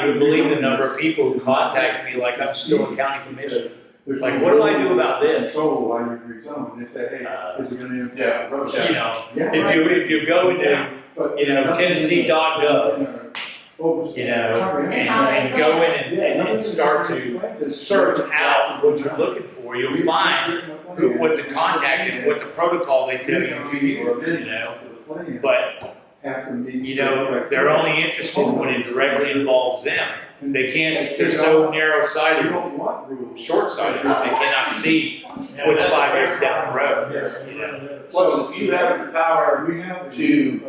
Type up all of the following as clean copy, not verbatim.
you would believe the number of people who contact me like I'm still a county commissioner. Like, what do I do about this? Control while you're rezoning, they say, hey, is it gonna impact the road? You know, if you go into, you know, Tennessee.gov, you know, and go in and start to search out what you're looking for, you'll find what the contact and what the protocol they tell you to use, you know. But, you know, they're only interested when it directly involves them. They can't, they're so narrow-sighted, short-sighted, they cannot see what's 5 years down the road, you know. Plus, if you have the power to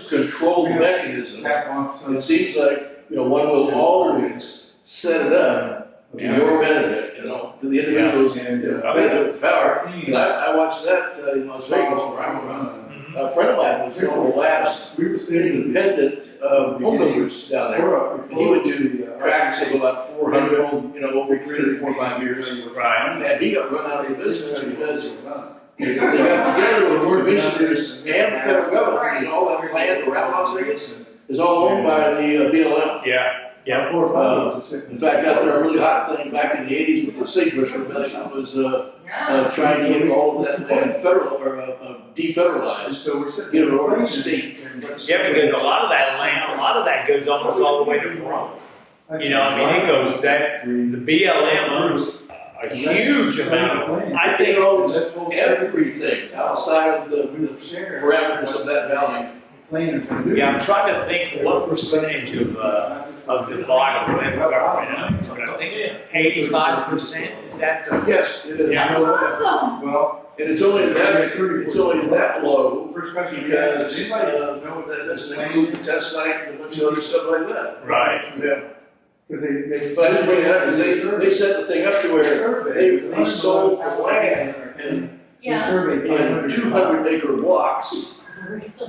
control the mechanism, it seems like, you know, one will always set it up to your benefit, you know, to the individual's benefit of the power. And I watched that in Las Vegas, where I'm from. A friend of mine was one of the last independent home builders down there. And he would do tracts of about 400, you know, over 3 or 5 years. Right. And he got run out of the business because they got together with commissioners and the federal government, and all that land around Las Vegas is all owned by the BLM. Yeah. Yeah. In fact, out there, a really hot thing back in the 80s with the sagebrush rebellion was trying to get all of that land federal or defederalized, get it over to the state. Yeah, because a lot of that land, a lot of that goes almost all the way to Rome. You know, I mean, it goes that the BLM owns a huge amount of. I think it owns everything outside of the parameters of that valley. Yeah, I'm trying to think what percentage of the volume of federal government owns, but I think it's 85%. Is that the? Yes, it is. Yeah. Awesome. Well, and it's only that low first question, because that doesn't include the test site and a bunch of other stuff like that. Right. Yeah. because they. But I just bring it up because they set the thing up to where they sold the land in Yeah. 200-acre blocks.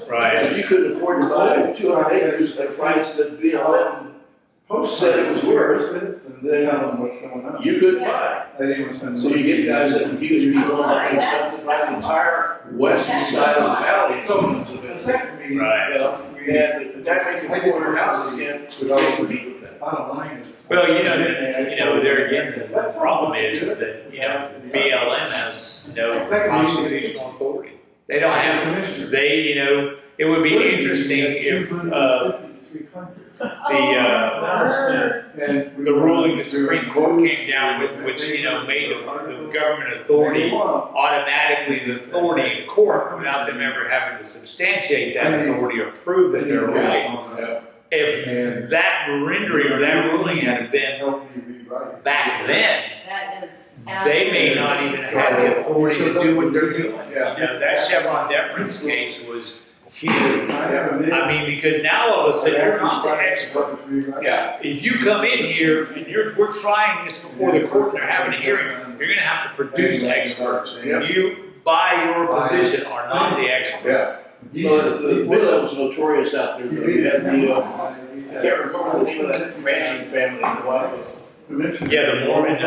Right. And if you couldn't afford to buy 200 acres at a price that BLM said it was worth, then you couldn't buy. So you get guys that confuse people and stuff that buy the entire west side of the valley. Right. You know, and the guy making 400 houses can't compete with that. Well, you know, there again, the problem is that, you know, BLM has no constitutional authority. They don't have, you know, it would be interesting if the ruling the Supreme Court came down with, which, you know, made the government authority automatically the authority in court without them ever having to substantiate that authority or prove that they're right. If that rendering or that ruling had been back then, That is. they may not even have the authority to do what they're doing. Yeah. You know, that Chevron deference case was huge. I mean, because now all of a sudden you're not the expert. Yeah. If you come in here and we're trying this before the court and they're having a hearing, you're going to have to produce experts. And you, by your position, are not the expert. Yeah. Well, the BLM was notorious out there. You had I can't remember the name of that ranching family in Hawaii. Yeah, the Mormon,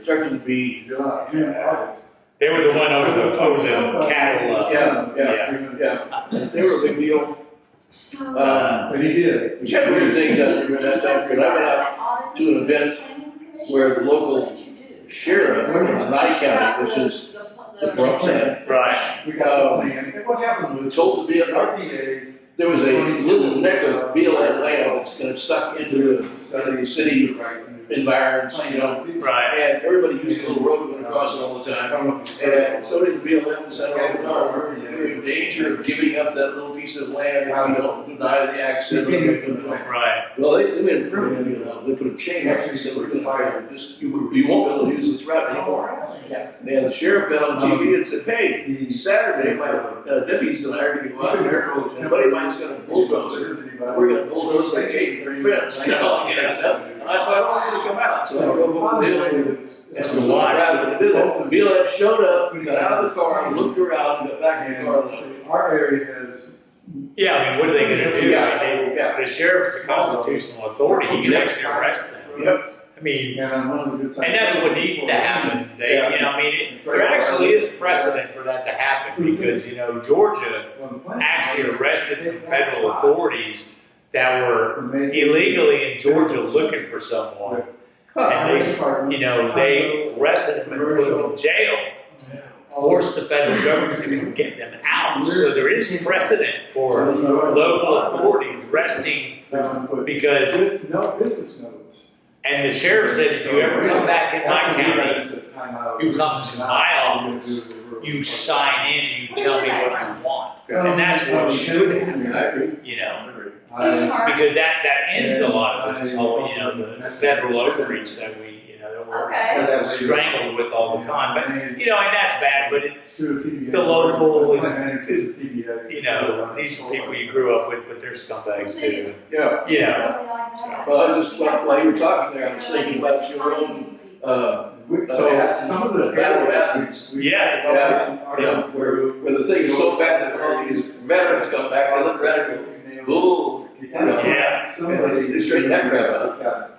Starts with B. they were the one over the cattle. Yeah. They were a big deal. But he did. We had weird things out there during that time period. I went out to an event where the local sheriff in Nye County, which is the Bronx end, Right. what happened? We were told to be there was a little neck of BLM land that's kind of stuck into the city environs, you know. Right. And everybody used the little road going across it all the time. And so did the BLM decided, oh, no, we're in danger of giving up that little piece of land if we don't deny the access. Right. Well, they made a permanent deal out. They put a chain up and said, we're going to fire just you won't be able to use this route anymore. And the sheriff got on TV and said, hey, Saturday, my deputies and I are going to go out there, and a buddy of mine's got a bulldozer. We're going to bulldoze the gate and fence and all that kind of stuff. And I thought, oh, I'm going to come out. So I drove over the hill and watch. BLM showed up, got out of the car, looked around, got back in the car and left. Our area has. Yeah, I mean, what are they going to do? Yeah. I mean, the sheriff's the constitutional authority. He can actually arrest them. Yep. I mean, And that's what needs to happen. They, you know, I mean, there actually is precedent for that to happen because, you know, Georgia actually arrested some federal authorities that were illegally in Georgia looking for someone. And they arrested them and put them in jail, forced the federal government to come get them out. So there is precedent for local authorities arresting because, No business notice. and the sheriff said, if you ever come back in my county, you come to my office, you sign in and you tell me what you want. And that's what should happen, I agree. you know. I- Because that ends a lot of this whole, the federal overreach that we, that we're strangled with all the time. But, and that's bad, but the local is, these people you grew up with, but they're scumbags too. Yeah. Well, I just, while you were talking there, I was thinking about your own, some of the battle of Athens. Where the thing is so bad that all these veterans come back, they look around and go, ooh. Yeah. They straighten that crap out.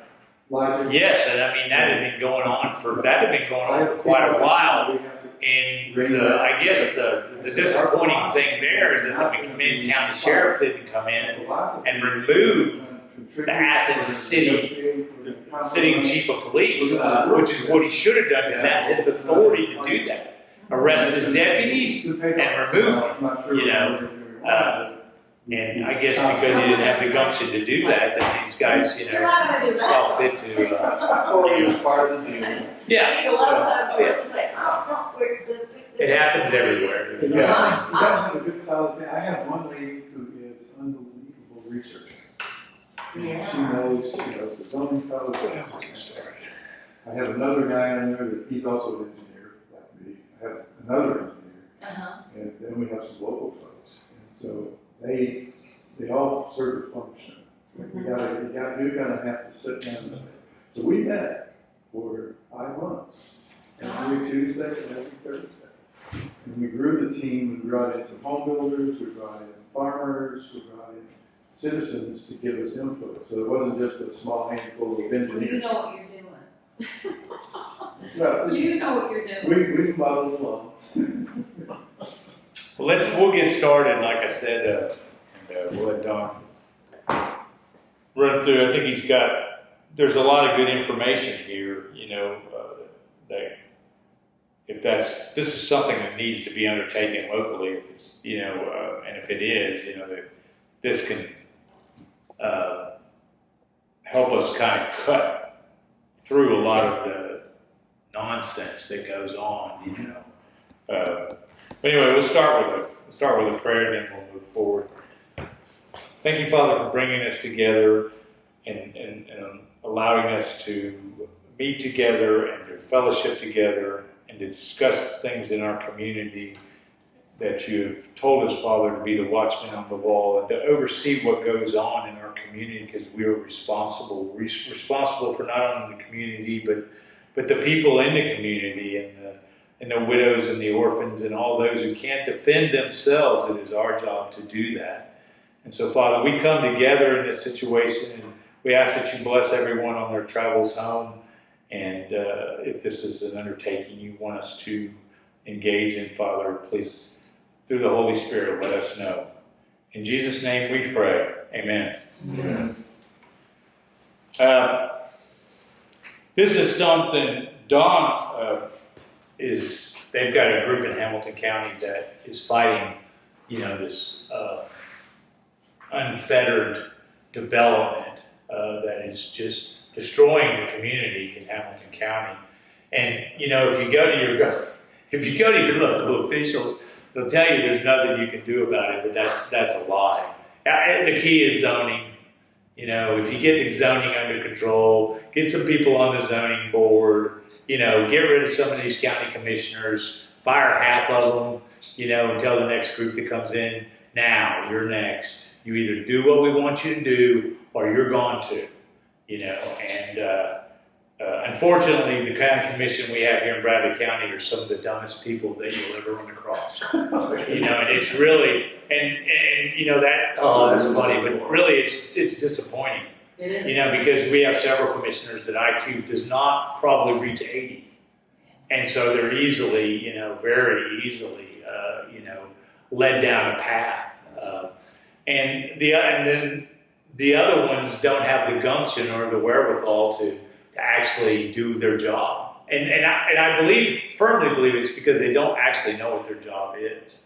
Yes, and I mean that had been going on for quite a while. And I guess the disappointing thing there is that the McMinn County Sheriff didn't come in and remove the Athens sitting chief of police, which is what he should have done because that's his authority to do that. Arrest his deputies and remove them. And I guess because he didn't have the gumption to do that these guys, saw fit to. He was part of the deal. Yeah. It happens everywhere. You gotta have a good solid thing. I have one lady who is unbelievable researcher. She knows the zoning codes. I have another guy on there that he's also an engineer, like me. I have another engineer. And then we have some local folks. And so they all sort of function. You do kind of have to sit down and say. So we met for 5 months. Every Tuesday and every Thursday. And we grew the team. We brought in some home builders. We brought in farmers. We brought in citizens to give us input. So it wasn't just a small handful of engineers. You know what you're doing. Well, You know what you're doing. we followed along. Well, we'll get started. Like I said, and we'll let Don run through. I think there's a lot of good information here. That if this is something that needs to be undertaken locally, if it's and if it is, that this can help us kind of cut through a lot of the nonsense that goes on. But anyway, we'll start with a prayer, and then we'll move forward. Thank you, Father, for bringing us together and allowing us to meet together and to fellowship together and to discuss things in our community that you've told us, Father, to be the watchman on the wall and to oversee what goes on in our community because we are responsible for not only the community but the people in the community and the widows and the orphans and all those who can't defend themselves. It is our job to do that. And so, Father, we come together in this situation and we ask that you bless everyone on their travels home. And if this is an undertaking you want us to engage in, Father, please, through the Holy Spirit, let us know. In Jesus' name we pray. Amen. This is something Don they've got a group in Hamilton County that is fighting, this unfettered development that is just destroying the community in Hamilton County. And if you go to your local officials, they'll tell you there's nothing you can do about it, but that's a lie. The key is zoning. If you get the zoning under control, get some people on the zoning board, get rid of some of these county commissioners, fire half of them, and tell the next group that comes in, now you're next. You either do what we want you to do or you're going to, and unfortunately the county commission we have here in Bradley County are some of the dumbest people that you'll ever run across. And it's really, and that, that's funny, but really it's disappointing. It is. Because we have several commissioners that IQ does not probably reach 80. And so they're easily, very easily, led down a path. And then the other ones don't have the gumption or the wherewithal to actually do their job. And I firmly believe it's because they don't actually know what their job is.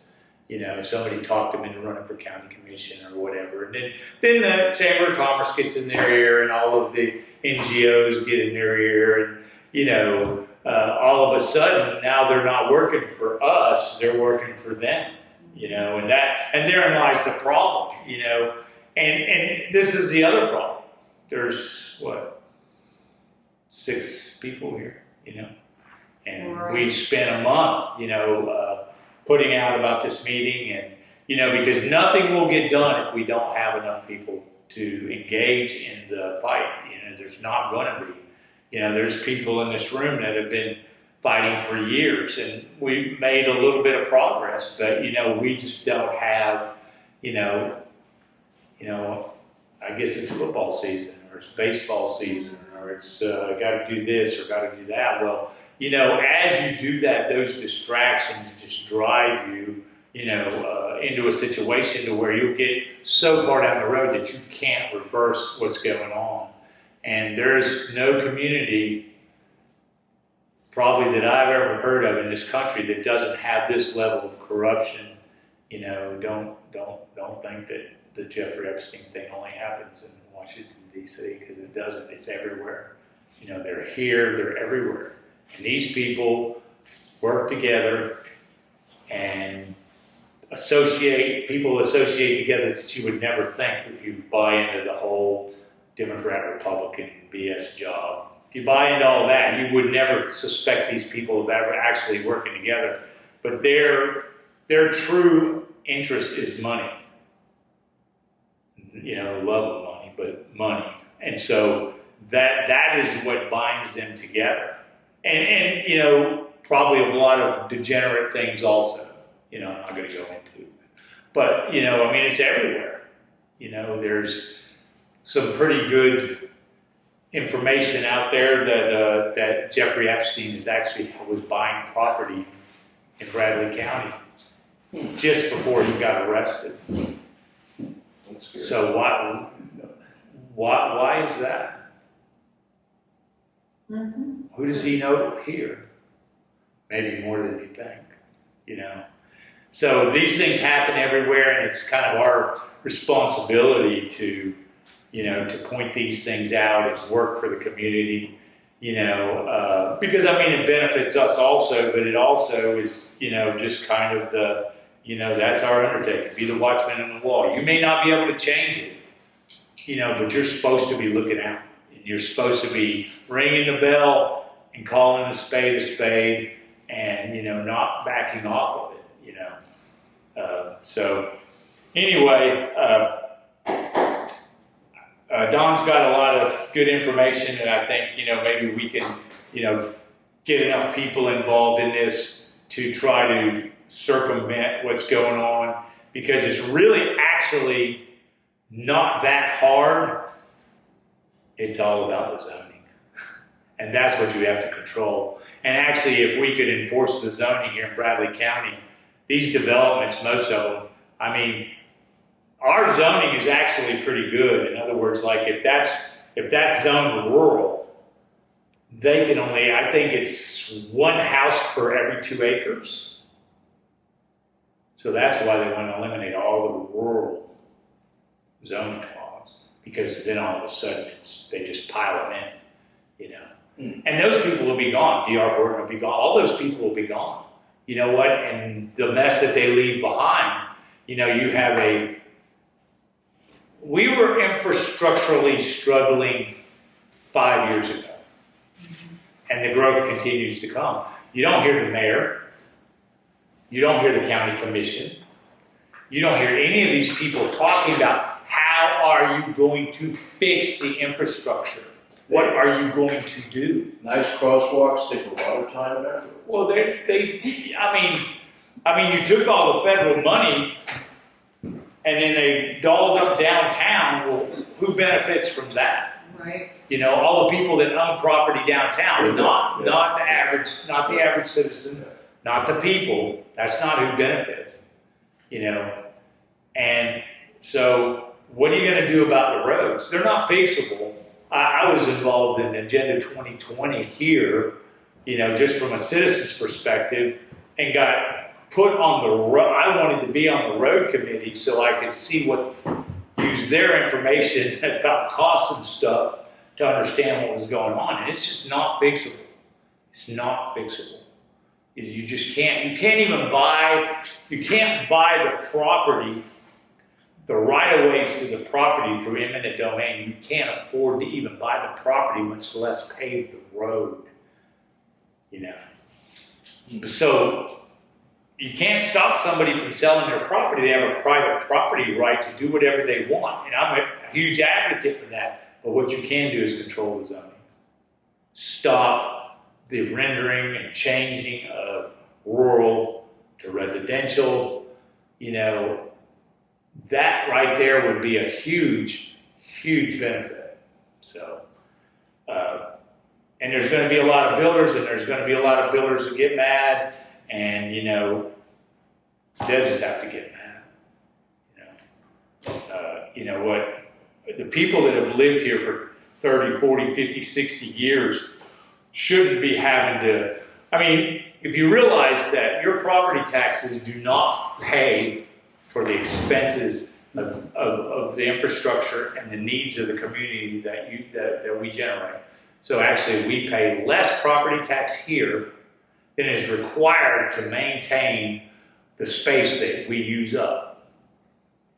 You know, somebody talked them into running for county commission or whatever. And then the Chamber of Commerce gets in their ear and all of the NGOs get in their ear. And, you know, all of a sudden now they're not working for us, they're working for them. You know, and therein lies the problem, you know. And this is the other problem. There's, 6 people here, you know. And Right. we spent a month, you know, putting out about this meeting and, you know, because nothing will get done if we don't have enough people to engage in the fight. You know, there's not going to be. You know, there's people in this room that have been fighting for years, and we've made a little bit of progress, but, you know, we just don't have, you know, I guess it's football season, or it's baseball season, or it's got to do this or got to do that. Well, you know, as you do that, those distractions just drive you, you know, into a situation to where you'll get so far down the road that you can't reverse what's going on. And there's no community probably that I've ever heard of in this country that doesn't have this level of corruption. You know, don't think that the Jeffrey Epstein thing only happens in Washington, D.C., because it doesn't. It's everywhere. You know, they're here, they're everywhere. And these people work together and people associate together that you would never think if you buy into the whole Democrat-Republican BS job. If you buy into all that, you would never suspect these people of ever actually working together. But their true interest is money. You know, love of money, but money. And so that is what binds them together. And you know, probably a lot of degenerate things also. You know, I'm not going to go into. But, you know, I mean, it's everywhere. You know, there's some pretty good information out there that Jeffrey Epstein was buying property in Bradley County just before he got arrested. So why is that? Mm-hmm. Who does he know here? Maybe more than you think, you know. So these things happen everywhere, and it's kind of our responsibility to, you know, to point these things out and work for the community, you know, because I mean, it benefits us also, but it also is, you know, just kind of the, you know, that's our undertaking, be the watchman on the wall. You may not be able to change it, you know, but you're supposed to be looking out. You're supposed to be ringing the bell and calling a spade and, you know, not backing off of it, you know. So anyway, Don's got a lot of good information, and I think, you know, maybe we can, you know, get enough people involved in this to try to circumvent what's going on, because it's really actually not that hard. It's all about the zoning. And that's what you have to control. And actually, if we could enforce the zoning here in Bradley County, these developments, most of them, I mean, our zoning is actually pretty good. In other words, like if that's zoned rural, they can only, I think it's 1 house per every 2 acres. So that's why they want to eliminate all the rural zoning laws, because then all of a sudden they just pile them in, you know. And those people will be gone. D.R. Horton will be gone. All those people will be gone. You know what? And the mess that they leave behind, you know, we were infrastructurally struggling 5 years ago. And the growth continues to come. You don't hear the mayor. You don't hear the county commission. You don't hear any of these people talking about how are you going to fix the infrastructure? What are you going to do? Nice crosswalks, take a lot of time and effort. Well, I mean, you took all the federal money and then they dolled up downtown. Well, who benefits from that? Right. You know, all the people that own property downtown, not the average citizen, not the people. That's not who benefits. You know, and so what are you gonna do about the roads? They're not fixable. I was involved in Agenda 2020 here, just from a citizen's perspective, and got put on the road. I wanted to be on the road committee so I could use their information about costs and stuff to understand what was going on. And it's just not fixable. It's not fixable. You just can't, you can't buy the property, the right-of-ways to the property through eminent domain. You can't afford to even buy the property, much less pave the road, So you can't stop somebody from selling their property. They have a private property right to do whatever they want. And I'm a huge advocate for that. But what you can do is control the zoning. Stop the rendering and changing of rural to residential. That right there would be a huge, huge benefit. So, and there's going to be a lot of builders, and there's going to be a lot of builders that get mad, and they'll just have to get mad. What? The people that have lived here for 30, 40, 50, 60 years shouldn't be having to. I mean, if you realize that your property taxes do not pay for the expenses of the infrastructure and the needs of the community that we generate. So actually, we pay less property tax here than is required to maintain the space that we use up.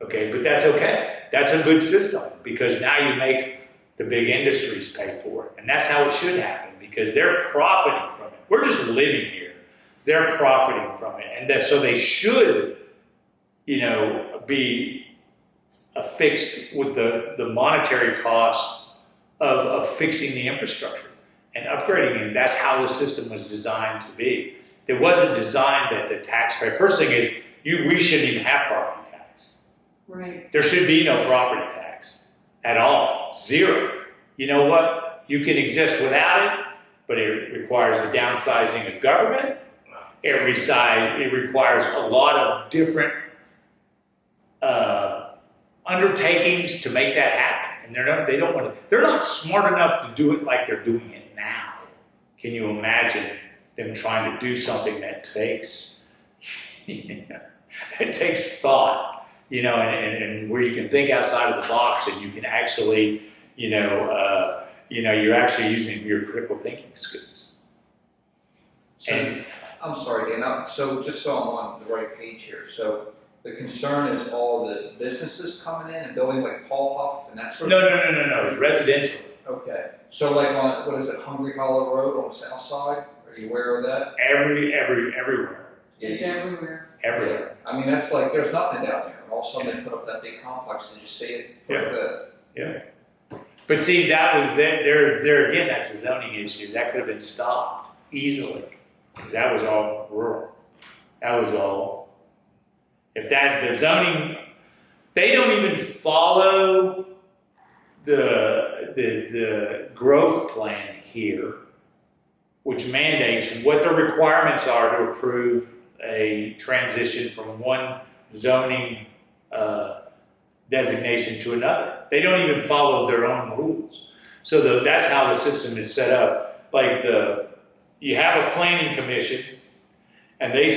Okay, but that's okay. That's a good system, because now you make the big industries pay for it. And that's how it should happen, because they're profiting from it. We're just living here. They're profiting from it. And so they should, be affixed with the monetary cost of fixing the infrastructure and upgrading it. That's how the system was designed to be. It wasn't designed that the taxpayer, first thing is, we shouldn't even have property tax. Right. There should be no property tax at all. Zero. You know what? You can exist without it, but it requires the downsizing of government. It requires a lot of different undertakings to make that happen. And they're not smart enough to do it like they're doing it now. Can you imagine them trying to do something that takes, it takes thought, and where you can think outside of the box, and you can actually, you're actually using your critical thinking skills. So, I'm sorry, Dan. So just so I'm on the right page here, so the concern is all the businesses coming in and building like Paul Huff and that sort of thing? No, residential. Okay. So like on, what is it, Hungry Hollow Road on the south side? Are you aware of that? Everywhere. It's everywhere. Everywhere. I mean, that's like, there's nothing down there. And all of a sudden they put up that big complex and you see it for the... Yeah. But see, that was, there again, that's a zoning issue. That could have been stopped easily, because that was all rural. That was all, the zoning, they don't even follow the growth plan here, which mandates what the requirements are to approve a transition from one zoning designation to another. They don't even follow their own rules. So that's how the system is set up. Like you have a planning commission, and they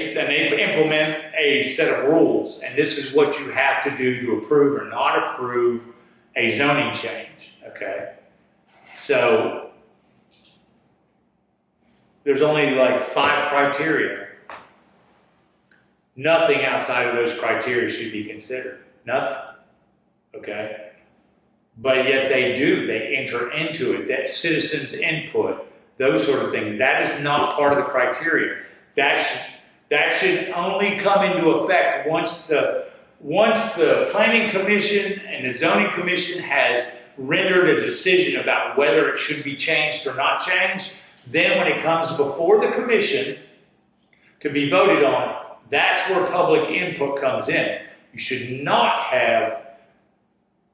implement a set of rules, and this is what you have to do to approve or not approve a zoning change. Okay, so there's only like 5 criteria. Nothing outside of those criteria should be considered. Nothing. Okay? But yet they enter into it, that citizens' input, those sort of things. That is not part of the criteria. That should only come into effect once the planning commission and the zoning commission has rendered a decision about whether it should be changed or not changed. Then when it comes before the commission to be voted on, that's where public input comes in. You should not have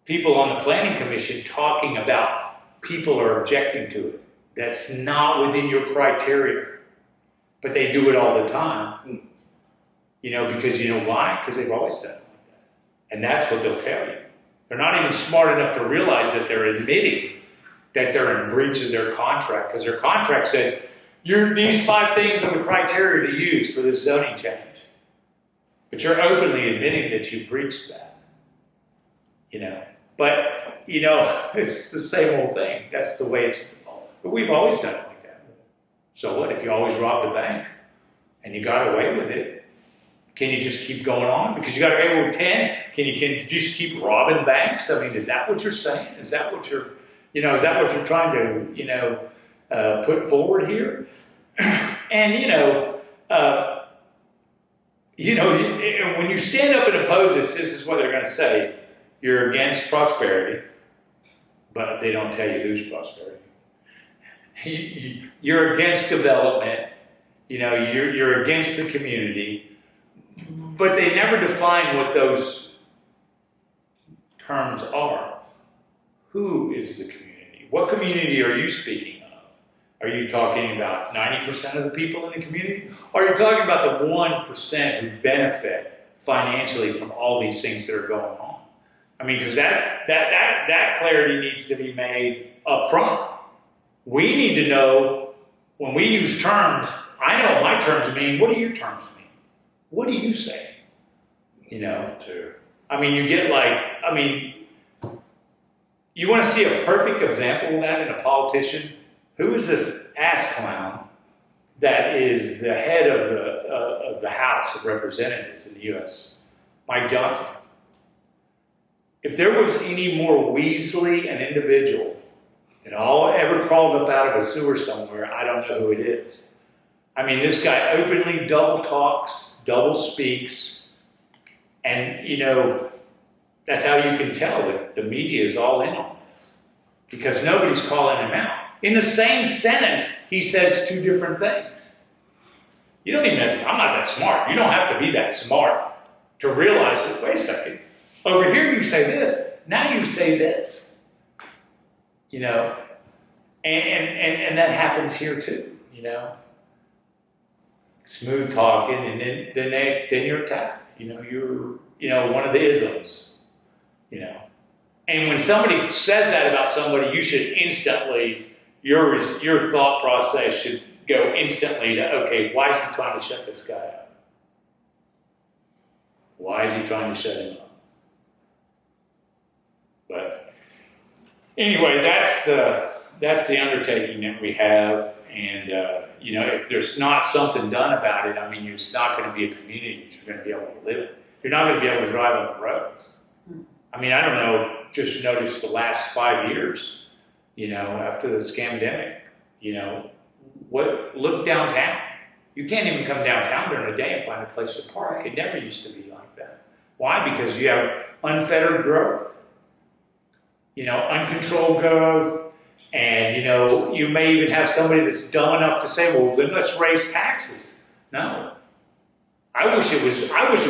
people on the planning commission talking about people are objecting to it. That's not within your criteria. But they do it all the time. Because you know why? Because they've always done it like that. And that's what they'll tell you. They're not even smart enough to realize that they're admitting that they're in breach of their contract, because their contract said, these 5 things are the criteria to use for this zoning change. But you're openly admitting that you breached that. But, it's the same old thing. That's the way it's, but we've always done it like that. So what, if you always robbed a bank and you got away with it, can you just keep going on? Because you got away with 10, can you just keep robbing banks? I mean, is that what you're saying? Is that what you're trying to, put forward here? And, when you stand up and oppose this is what they're going to say. You're against prosperity, but they don't tell you whose prosperity. You're against development, you're against the community, but they never define what those terms are. Who is the community? What community are you speaking of? Are you talking about 90% of the people in the community? Or are you talking about the 1% who benefit financially from all these things that are going on? I mean, because that clarity needs to be made up front. We need to know, when we use terms, I know what my terms mean. What do your terms mean? What do you say? I mean, you want to see a perfect example of that in a politician? Who is this ass clown that is the head of the House of Representatives in the U.S.? Mike Johnson. If there was any more Weasley an individual that ever crawled up out of a sewer somewhere, I don't know who it is. I mean, this guy openly double talks, double speaks, and, that's how you can tell that the media is all in on this, because nobody's calling him out. In the same sentence, he says 2 different things. You don't even have to, I'm not that smart. You don't have to be that smart to realize that, wait a second, over here you say this, now you say this. And that happens here too, Smooth talking, and then you're attacked. You're one of the isms. And when somebody says that about somebody, you should instantly, your thought process should go instantly to, okay, why is he trying to shut this guy up? Why is he trying to shut him up? But anyway, that's the undertaking that we have. And, if there's not something done about it, I mean, it's not going to be a community that you're going to be able to live in. You're not going to be able to drive on the roads. I mean, I don't know, just noticed the last 5 years, after the scamdemic, look downtown. You can't even come downtown during the day and find a place to park. It never used to be like that. Why? Because you have unfettered growth, uncontrolled growth. And, you may even have somebody that's dumb enough to say, well, then let's raise taxes. No. I wish it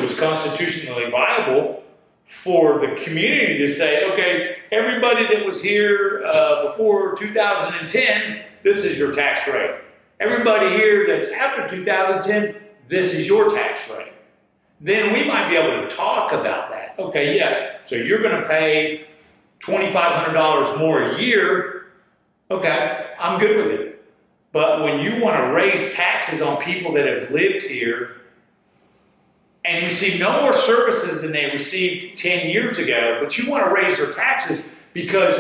was constitutionally viable for the community to say, okay, everybody that was here before 2010, this is your tax rate. Everybody here that's after 2010, this is your tax rate. Then we might be able to talk about that. Okay, yeah, so you're going to pay $2,500 more a year. Okay, I'm good with it. But when you want to raise taxes on people that have lived here and receive no more services than they received 10 years ago, but you want to raise their taxes because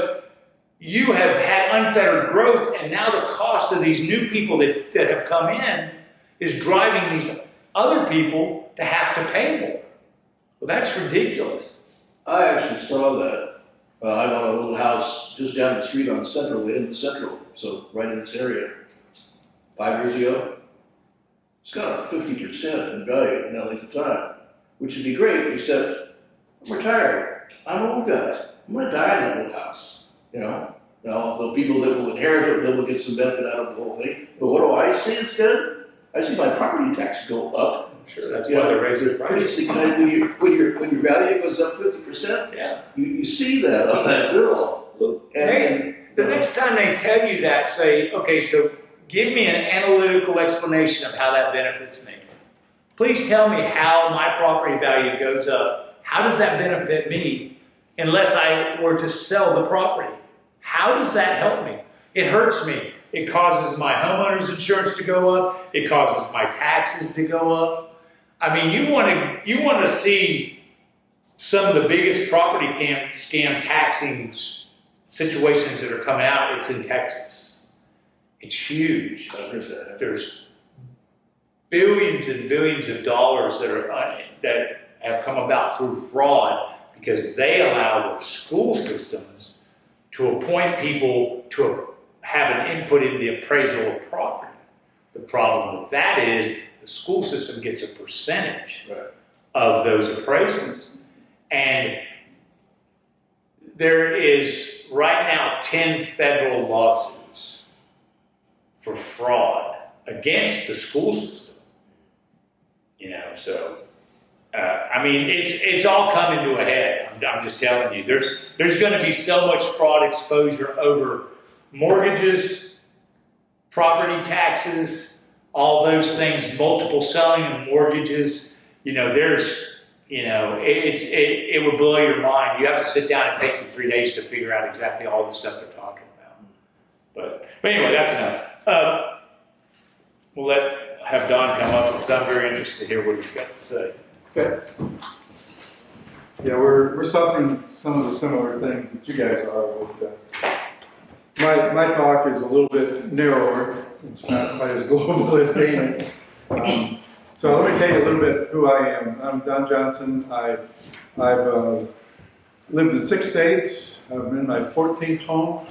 you have had unfettered growth, and now the cost of these new people that have come in is driving these other people to have to pay more. Well, that's ridiculous. I actually saw that. I bought a little house just down the street on Central, way into Central, so right in this area, 5 years ago. It's got up 50% in value in that length of time, which would be great, except I'm retired. I'm an old guy. I'm going to die in that little house, Now, the people that will inherit it, they will get some benefit out of the whole thing. But what do I see instead? I see my property tax go up. Sure, that's why they're raising the price. Pretty significant. When your value goes up 50%, Yeah. you see that on that bill. And The next time they tell you that, say, okay, so give me an analytical explanation of how that benefits me. Please tell me how my property value goes up. How does that benefit me? unless I were to sell the property. How does that help me? It hurts me. It causes my homeowner's insurance to go up. It causes my taxes to go up. I mean, you want to see some of the biggest property scam taxing situations that are coming out. It's in Texas. It's huge. There's billions and billions of dollars that have come about through fraud because they allow the school systems to appoint people to have an input in the appraisal of property. The problem with that is the school system gets a percentage of those appraisals. And there is right now 10 federal lawsuits for fraud against the school system. You know, so I mean, it's all coming to a head. I'm just telling you, there's going to be so much fraud exposure over mortgages, property taxes, all those things, multiple selling of mortgages. You know, it would blow your mind. You have to sit down and take you 3 days to figure out exactly all the stuff they're talking about. But anyway, that's enough. We'll have Don come up because I'm very interested to hear what he's got to say. Okay. Yeah, we're suffering some of the similar things that you guys are with. My talk is a little bit narrower. It's not quite as global as Dan's. So let me tell you a little bit who I am. I'm Don Johnson. I've lived in 6 states. I'm in my 14th home.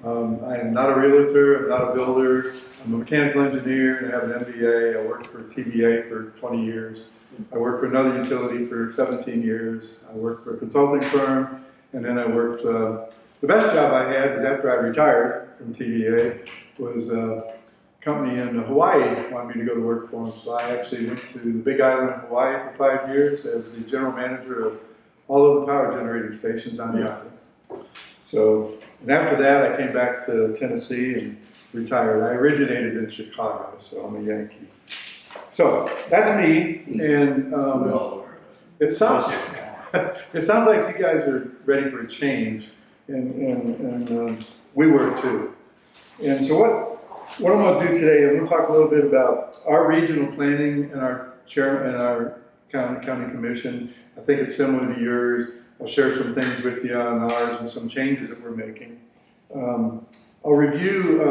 I am not a realtor. I'm not a builder. I'm a mechanical engineer and I have an MBA. I worked for TVA for 20 years. I worked for another utility for 17 years. I worked for a consulting firm, and then I worked, the best job I had was after I retired from TVA, was a company in Hawaii wanted me to go to work for them. So I actually went to the Big Island of Hawaii for 5 years as the general manager of all of the power generating stations on the island. So, and after that I came back to Tennessee and retired. I originated in Chicago, so I'm a Yankee. So that's me, and it sounds like you guys are ready for a change, and we were too. And so what I'm going to do today, I'm going to talk a little bit about our regional planning and our chairman and our county commission. I think it's similar to yours. I'll share some things with you on ours and some changes that we're making. I'll review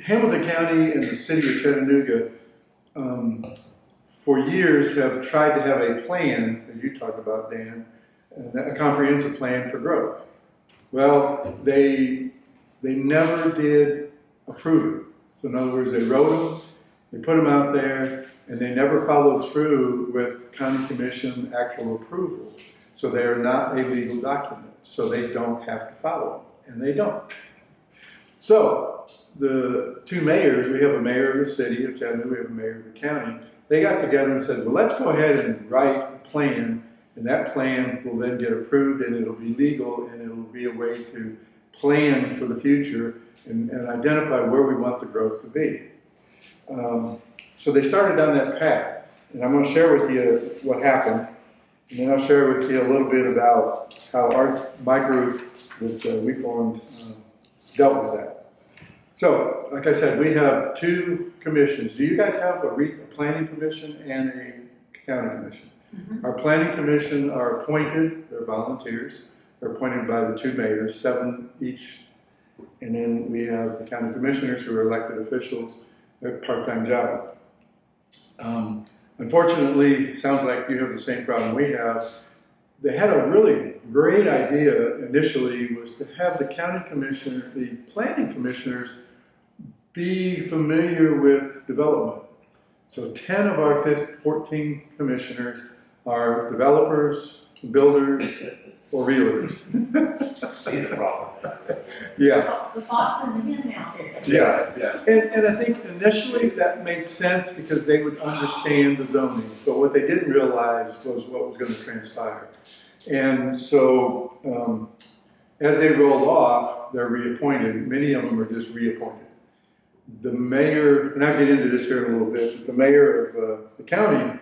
Hamilton County and the city of Chattanooga. For years have tried to have a plan, as you talked about, Dan, a comprehensive plan for growth. Well, they never did approve it. So in other words, they wrote them, they put them out there, and they never followed through with county commission actual approval. So they are not a legal document. So they don't have to follow them, and they don't. So the two mayors, we have a mayor of the city of Chattanooga, we have a mayor of the county, they got together and said, well, let's go ahead and write a plan, and that plan will then get approved, and it'll be legal, and it'll be a way to plan for the future and identify where we want the growth to be. So they started down that path, and I'm going to share with you what happened, and then I'll share with you a little bit about how my group that we formed dealt with that. So, like I said, we have 2 commissions. Do you guys have a planning commission and a county commission? Mm-hmm. Our planning commission are appointed, they're volunteers. They're appointed by the 2 mayors, 7 each. And then we have the county commissioners who are elected officials, they're a part-time job. Unfortunately, it sounds like you have the same problem we have. They had a really great idea initially was to have the county commissioner, the planning commissioners, be familiar with development. So 10 of our 14 commissioners are developers, builders, or realtors. See the problem. Yeah. The fox in the hen house. Yeah. And I think initially that made sense because they would understand the zoning. So what they didn't realize was what was going to transpire. And so as they rolled off, they're reappointed. Many of them are just reappointed. The mayor, and I'll get into this here in a little bit, but the mayor of the county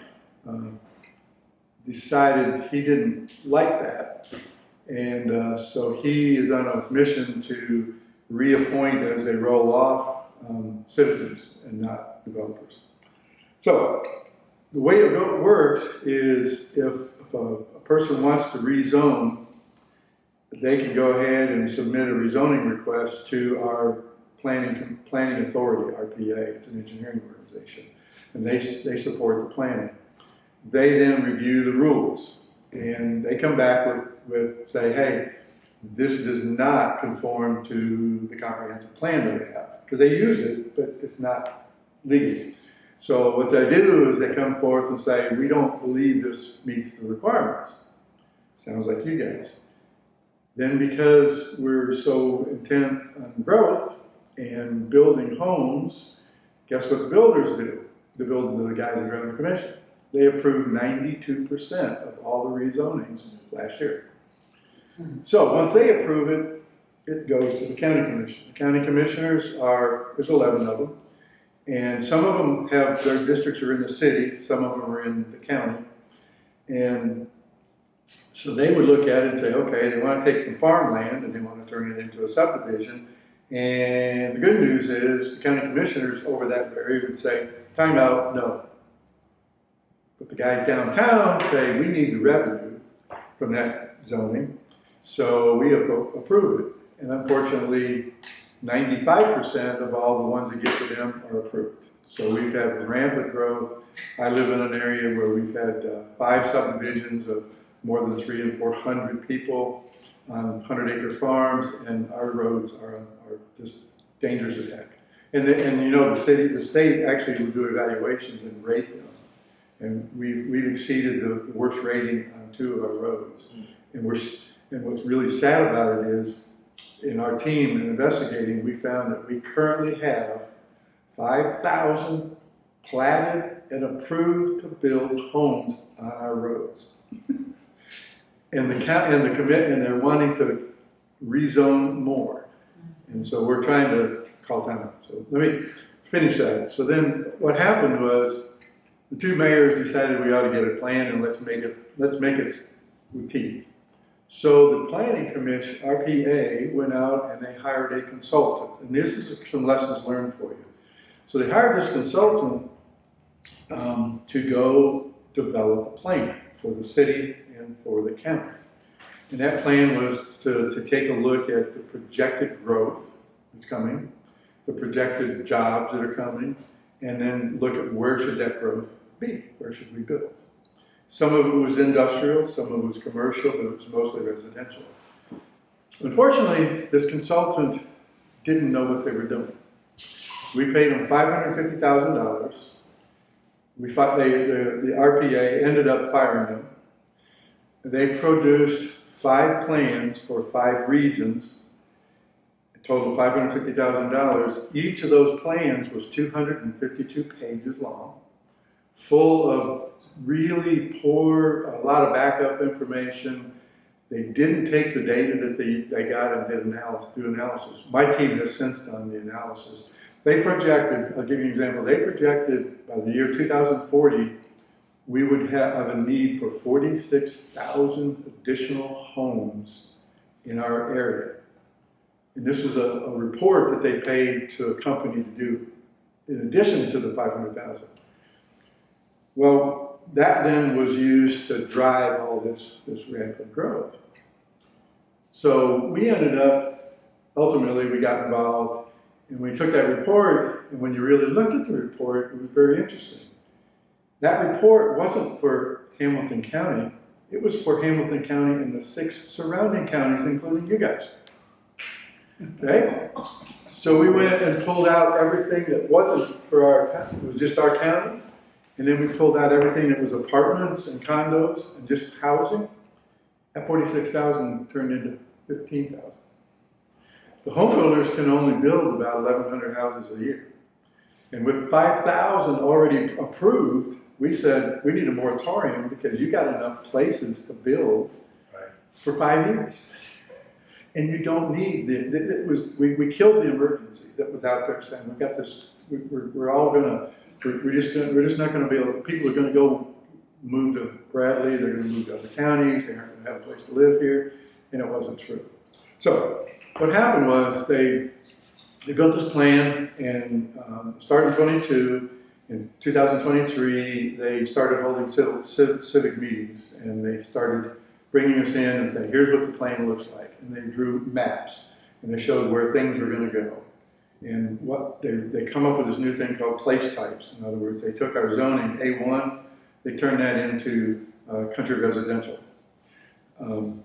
decided he didn't like that. And so he is on a mission to reappoint as they roll off citizens and not developers. So the way it works is if a person wants to rezone, they can go ahead and submit a rezoning request to our planning authority, RPA. It's an engineering organization, and they support the planning. They then review the rules, and they come back with say, hey, this does not conform to the comprehensive plan that we have, because they use it, but it's not legal. So what they do is they come forth and say, we don't believe this meets the requirements. Sounds like you guys. Then because we're so intent on growth and building homes, guess what the builders do? The guys that are on the commission. They approved 92% of all the rezonings last year. So once they approve it, it goes to the county commission. The county commissioners there's 11 of them, and some of them have, their districts are in the city, some of them are in the county. And so they would look at it and say, okay, they want to take some farmland and they want to turn it into a subdivision. And the good news is the county commissioners over that area would say, time out, no. But the guys downtown say, we need the revenue from that zoning, so we approve it. And unfortunately, 95% of all the ones that get to them are approved. So we've had rampant growth. I live in an area where we've had 5 subdivisions of more than 300 and 400 people on 100-acre farms, and our roads are just dangerous as heck. And you know, the state actually will do evaluations and rate them. And we've exceeded the worst rating on 2 of our roads. And what's really sad about it is, in our team in investigating, we found that we currently have 5,000 platted and approved to build homes on our roads. And they're wanting to rezone more. And so we're trying to call time out. So let me finish that. So then what happened was the 2 mayors decided we ought to get a plan and let's make it with teeth. So the planning commission, RPA, went out and they hired a consultant. And this is some lessons learned for you. So they hired this consultant to go develop a plan for the city and for the county. And that plan was to take a look at the projected growth that's coming, the projected jobs that are coming, and then look at where should that growth be? Where should we build? Some of it was industrial, some of it was commercial, but it was mostly residential. Unfortunately, this consultant didn't know what they were doing. We paid them $550,000. The RPA ended up firing them. They produced 5 plans for 5 regions, a total of $550,000. Each of those plans was 252 pages long, full of really poor, a lot of backup information. They didn't take the data that they got and do analysis. My team has since done the analysis. They projected, I'll give you an example, they projected by the year 2040, we would have a need for 46,000 additional homes in our area. And this was a report that they paid to a company to do, in addition to the 500,000. Well, that then was used to drive all this rampant growth. So we ended up, ultimately we got involved, and we took that report, and when you really looked at the report, it was very interesting. That report wasn't for Hamilton County, it was for Hamilton County and the 6 surrounding counties, including you guys. Okay? So we went and pulled out everything that wasn't for our county, it was just our county. And then we pulled out everything that was apartments and condos and just housing. That 46,000 turned into 15,000. The home builders can only build about 1,100 houses a year. And with 5,000 already approved, we said, we need a moratorium because you got enough places to build for 5 years. And you don't need, we killed the emergency that was out there saying, we've got this, we're all gonna, we're just not going to be able. People are going to go move to Bradley, they're gonna move to other counties, they aren't gonna have a place to live here, and it wasn't true. So, what happened was they built this plan, and starting in 22, in 2023, they started holding civic meetings, and they started bringing us in and saying, here's what the plan looks like. And they drew maps, and they showed where things were gonna go. And what they come up with this new thing called place types. In other words, they took our zoning, A1, they turned that into country residential.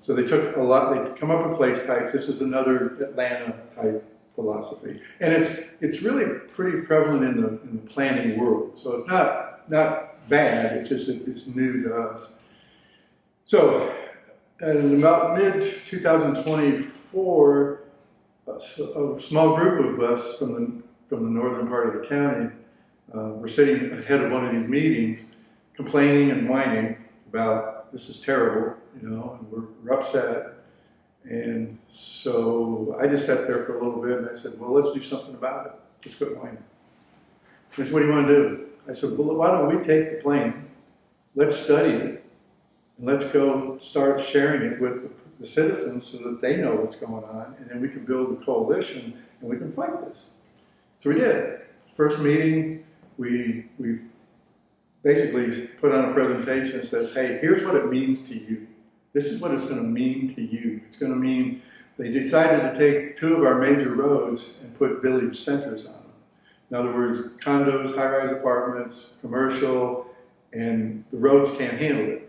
So they took a lot, they come up with place types. This is another Atlanta type philosophy. And it's really pretty prevalent in the planning world. So it's not bad, it's just that it's new to us. So in about mid-2024, a small group of us from the northern part of the county were sitting ahead of one of these meetings, complaining and whining about this is terrible, and we're upset. And so I just sat there for a little bit and I said, well, let's do something about it. Let's quit whining. They said, what do you want to do? I said, well, why don't we take the plan, let's study it, and let's go start sharing it with the citizens so that they know what's going on, and then we can build a coalition and we can fight this. So we did. First meeting, we basically put on a presentation that says, hey, here's what it means to you. This is what it's going to mean to you. It's going to mean they decided to take 2 of our major roads and put village centers on them. In other words, condos, high-rise apartments, commercial, and the roads can't handle it.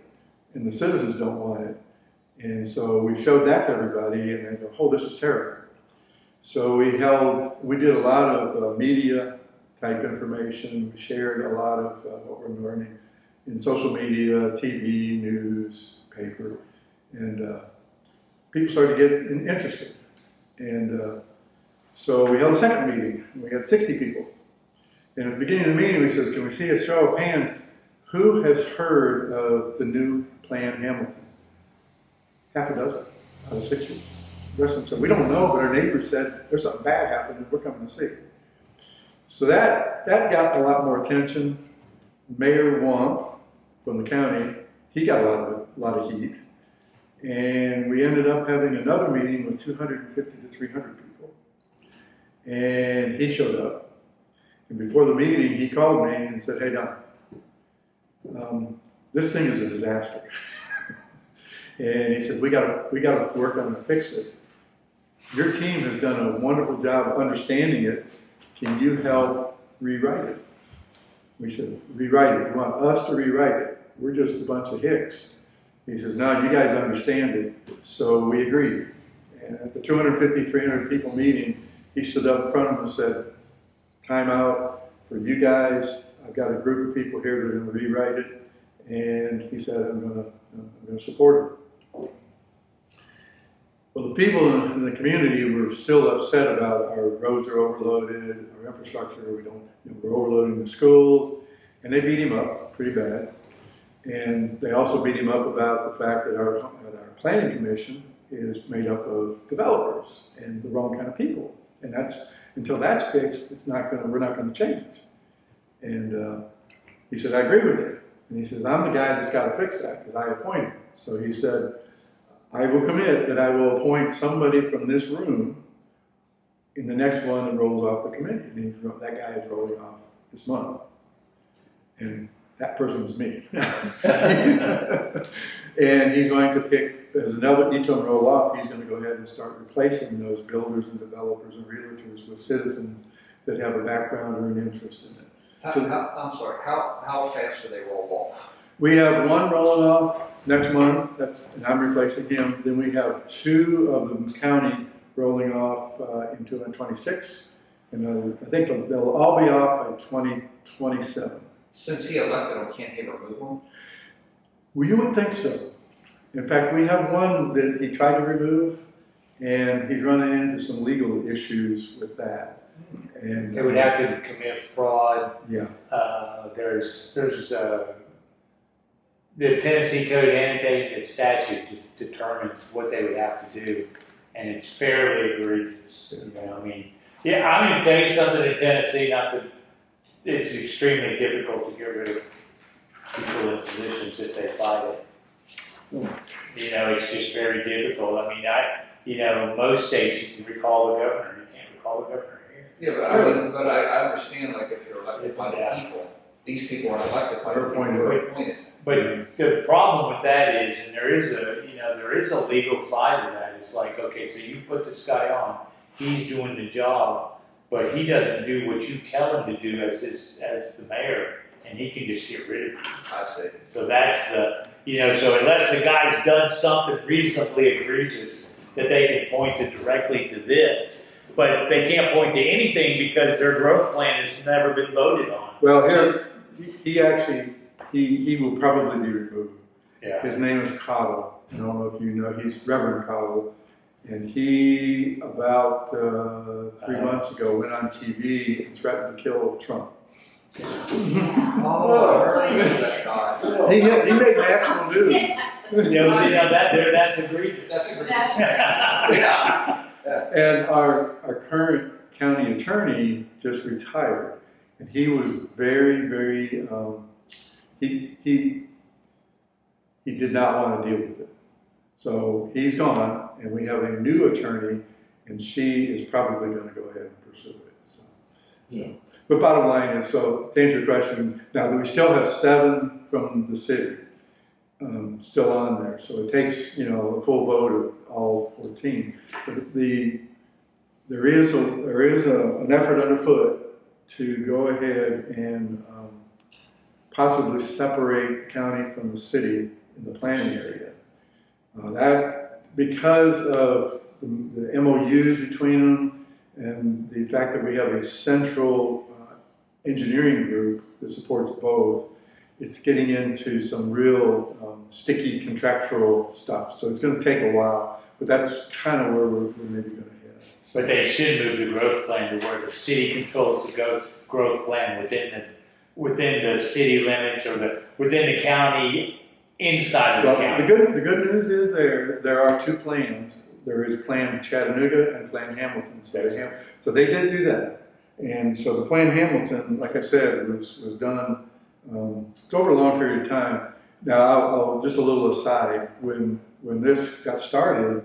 And the citizens don't want it. And so we showed that to everybody, and they go, oh, this is terrible. So we did a lot of media type information. We shared a lot of what we're learning in social media, TV, news, paper. And people started to get interested. And so we held a second meeting, and we had 60 people. And at the beginning of the meeting, we said, can we see a show of hands? Who has heard of the new Plan Hamilton? Half a dozen out of 60. The rest of them said, we don't know, but our neighbors said, there's something bad happening, we're coming to see. So that got a lot more attention. Mayor Womp from the county, he got a lot of heat. And we ended up having another meeting with 250 to 300 people. And he showed up. And before the meeting, he called me and said, hey, Don, this thing is a disaster. And he said, we got to work on it to fix it. Your team has done a wonderful job of understanding it. Can you help rewrite it? We said, rewrite it. You want us to rewrite it? We're just a bunch of hicks. He says, no, you guys understand it. So we agreed. And at the 250, 300 people meeting, he stood up in front of them and said, time out for you guys. I've got a group of people here that are going to rewrite it. And he said, I'm going to support it. Well, the people in the community were still upset about our roads are overloaded, our infrastructure, we're overloading the schools, and they beat him up pretty bad. And they also beat him up about the fact that our planning commission is made up of developers and the wrong kind of people. And until that's fixed, we're not going to change. And he said, I agree with you. And he says, I'm the guy that's got to fix that because I appointed him. So he said, I will commit that I will appoint somebody from this room in the next one that rolls off the committee. And that guy is rolling off this month. And that person was me. And he's going to pick, as each of them roll off, he's going to go ahead and start replacing those builders and developers and realtors with citizens that have a background or an interest in it. I'm sorry, how fast do they roll off? We have one rolling off next month, and I'm replacing him. Then we have 2 of the county rolling off in 2026. And I think they'll all be off by 2027. Since he elected him, can't he remove him? Well, you would think so. In fact, we have one that he tried to remove, and he's running into some legal issues with that. And They would have to commit fraud. Yeah. There's the Tennessee Code annotated the statute determines what they would have to do, and it's fairly egregious. I'm going to tell you something in Tennessee. It's extremely difficult to get rid of people in positions if they fight it. You know, it's just very difficult. I mean, most states you can recall the governor, you can't recall the governor here. Yeah, but I understand, like, if you're elected by the people, these people are elected by the people who are appointed. But the problem with that is, and there is a legal side to that. It's like, okay, so you put this guy on, he's doing the job, but he doesn't do what you tell him to do as the mayor, and he can just get rid of you. I see. So that's so unless the guy's done something reasonably egregious, that they can point to directly to this, but they can't point to anything because their growth plan has never been voted on. Well, here, he actually, he will probably be removed. Yeah. His name is Cottle. I don't know if you know, he's Reverend Cottle. And he, about 3 months ago, went on TV and threatened to kill Trump. Oh, I heard that guy. He made national news. That's egregious. That's a That's- Yeah. And our current county attorney just retired. And he was very, very, he did not want to deal with it. So he's gone, and we have a new attorney, and she is probably going to go ahead and pursue it. So. But bottom line is, so to answer your question, now we still have 7 from the city still on there. So it takes, a full vote of all 14. But there is an effort underfoot to go ahead and possibly separate the county from the city in the planning area. That, because of the MOUs between them and the fact that we have a central engineering group that supports both, it's getting into some real sticky contractual stuff. So it's going to take a while, but that's kind of where we're maybe going to head. But they should move the growth plan to where the city controls the growth plan within the city limits or within the county, inside of the Well, county. the good news is there are 2 plans. There is Plan Chattanooga and Plan Hamilton. So they did do that. And so the Plan Hamilton, like I said, was done, it's over a long period of time. Now, I'll just a little aside, when this got started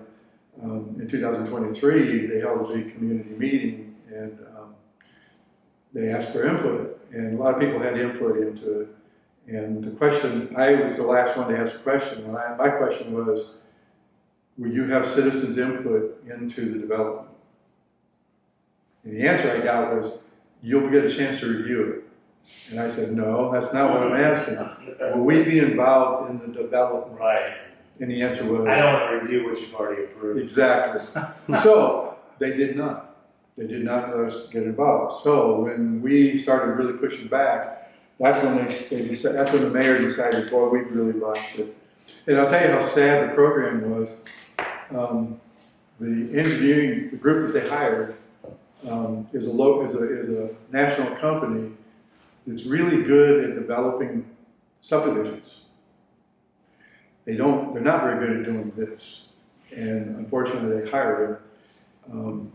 in 2023, they held a community meeting and they asked for input. And a lot of people had input into it. And the question, I was the last one to ask a question, and my question was, will you have citizens' input into the development? And the answer I got was, you'll get a chance to review it. And I said, no, that's not what I'm asking. Will we be involved in the development? Right. And the answer was, I don't want to review what you've already approved. exactly. So they did not. They did not let us get involved. So when we started really pushing back, that's when that's when the mayor decided, boy, we've really botched it. And I'll tell you how sad the program was. The group that they hired is a national company that's really good at developing subdivisions. They're not very good at doing this. And unfortunately they hired him.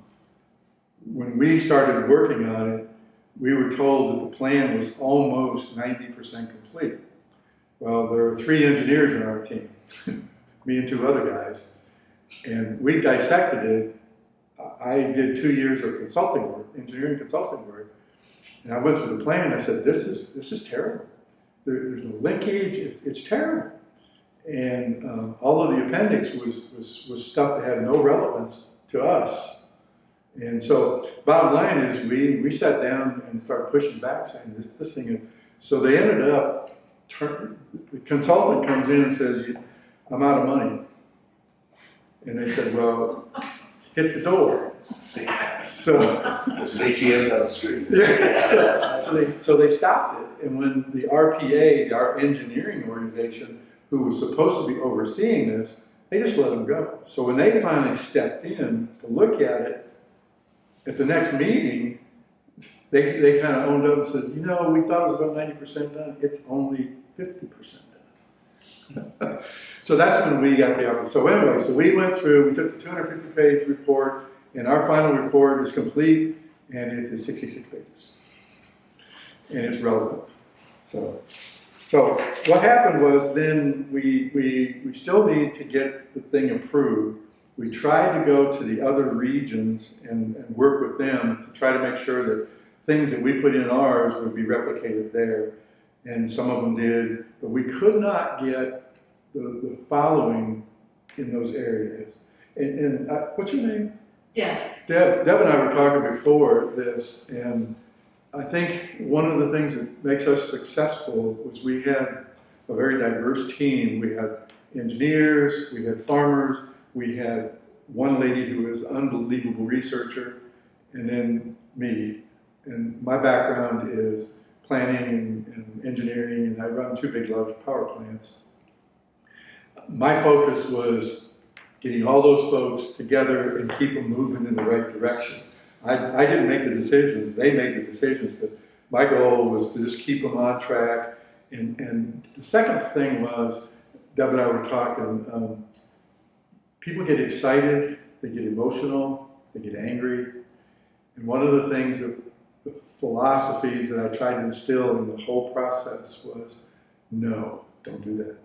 When we started working on it, we were told that the plan was almost 90% complete. Well, there are 3 engineers on our team, me and 2 other guys, and we dissected it. I did 2 years of consulting work, engineering consulting work, and I went through the plan and I said, this is terrible. There's no linkage, it's terrible. And all of the appendix was stuff that had no relevance to us. And so, bottom line is, we sat down and started pushing back, saying this thing is. So they ended up. The consultant comes in and says, "I'm out of money," and they said, "Well, hit the door." So There's an ATM down the street. so they stopped it, and when the RPA, our engineering organization, who was supposed to be overseeing this, they just let them go. So when they finally stepped in to look at it. At the next meeting, they kind of owned up and said, we thought it was about 90% done. It's only 50% done. So that's when we got the opportunity. So anyway, we went through, we took the 250-page report, and our final report is complete, and it is 66 pages. And it's relevant. So So what happened was then we still need to get the thing approved. We tried to go to the other regions and work with them to try to make sure that things that we put in ours would be replicated there. And some of them did, but we could not get the following in those areas. And what's your name? Yeah. Deb and I were talking before this, and I think one of the things that makes us successful was we had a very diverse team. We had engineers, we had farmers, we had one lady who was an unbelievable researcher, and then me. And my background is planning and engineering, and I run 2 big large power plants. My focus was getting all those folks together and keep them moving in the right direction. I didn't make the decisions, they made the decisions, but my goal was to just keep them on track. And the second thing was, Deb and I were talking, people get excited, they get emotional, they get angry. And one of the things that the philosophies that I tried to instill in the whole process was, no, don't do that.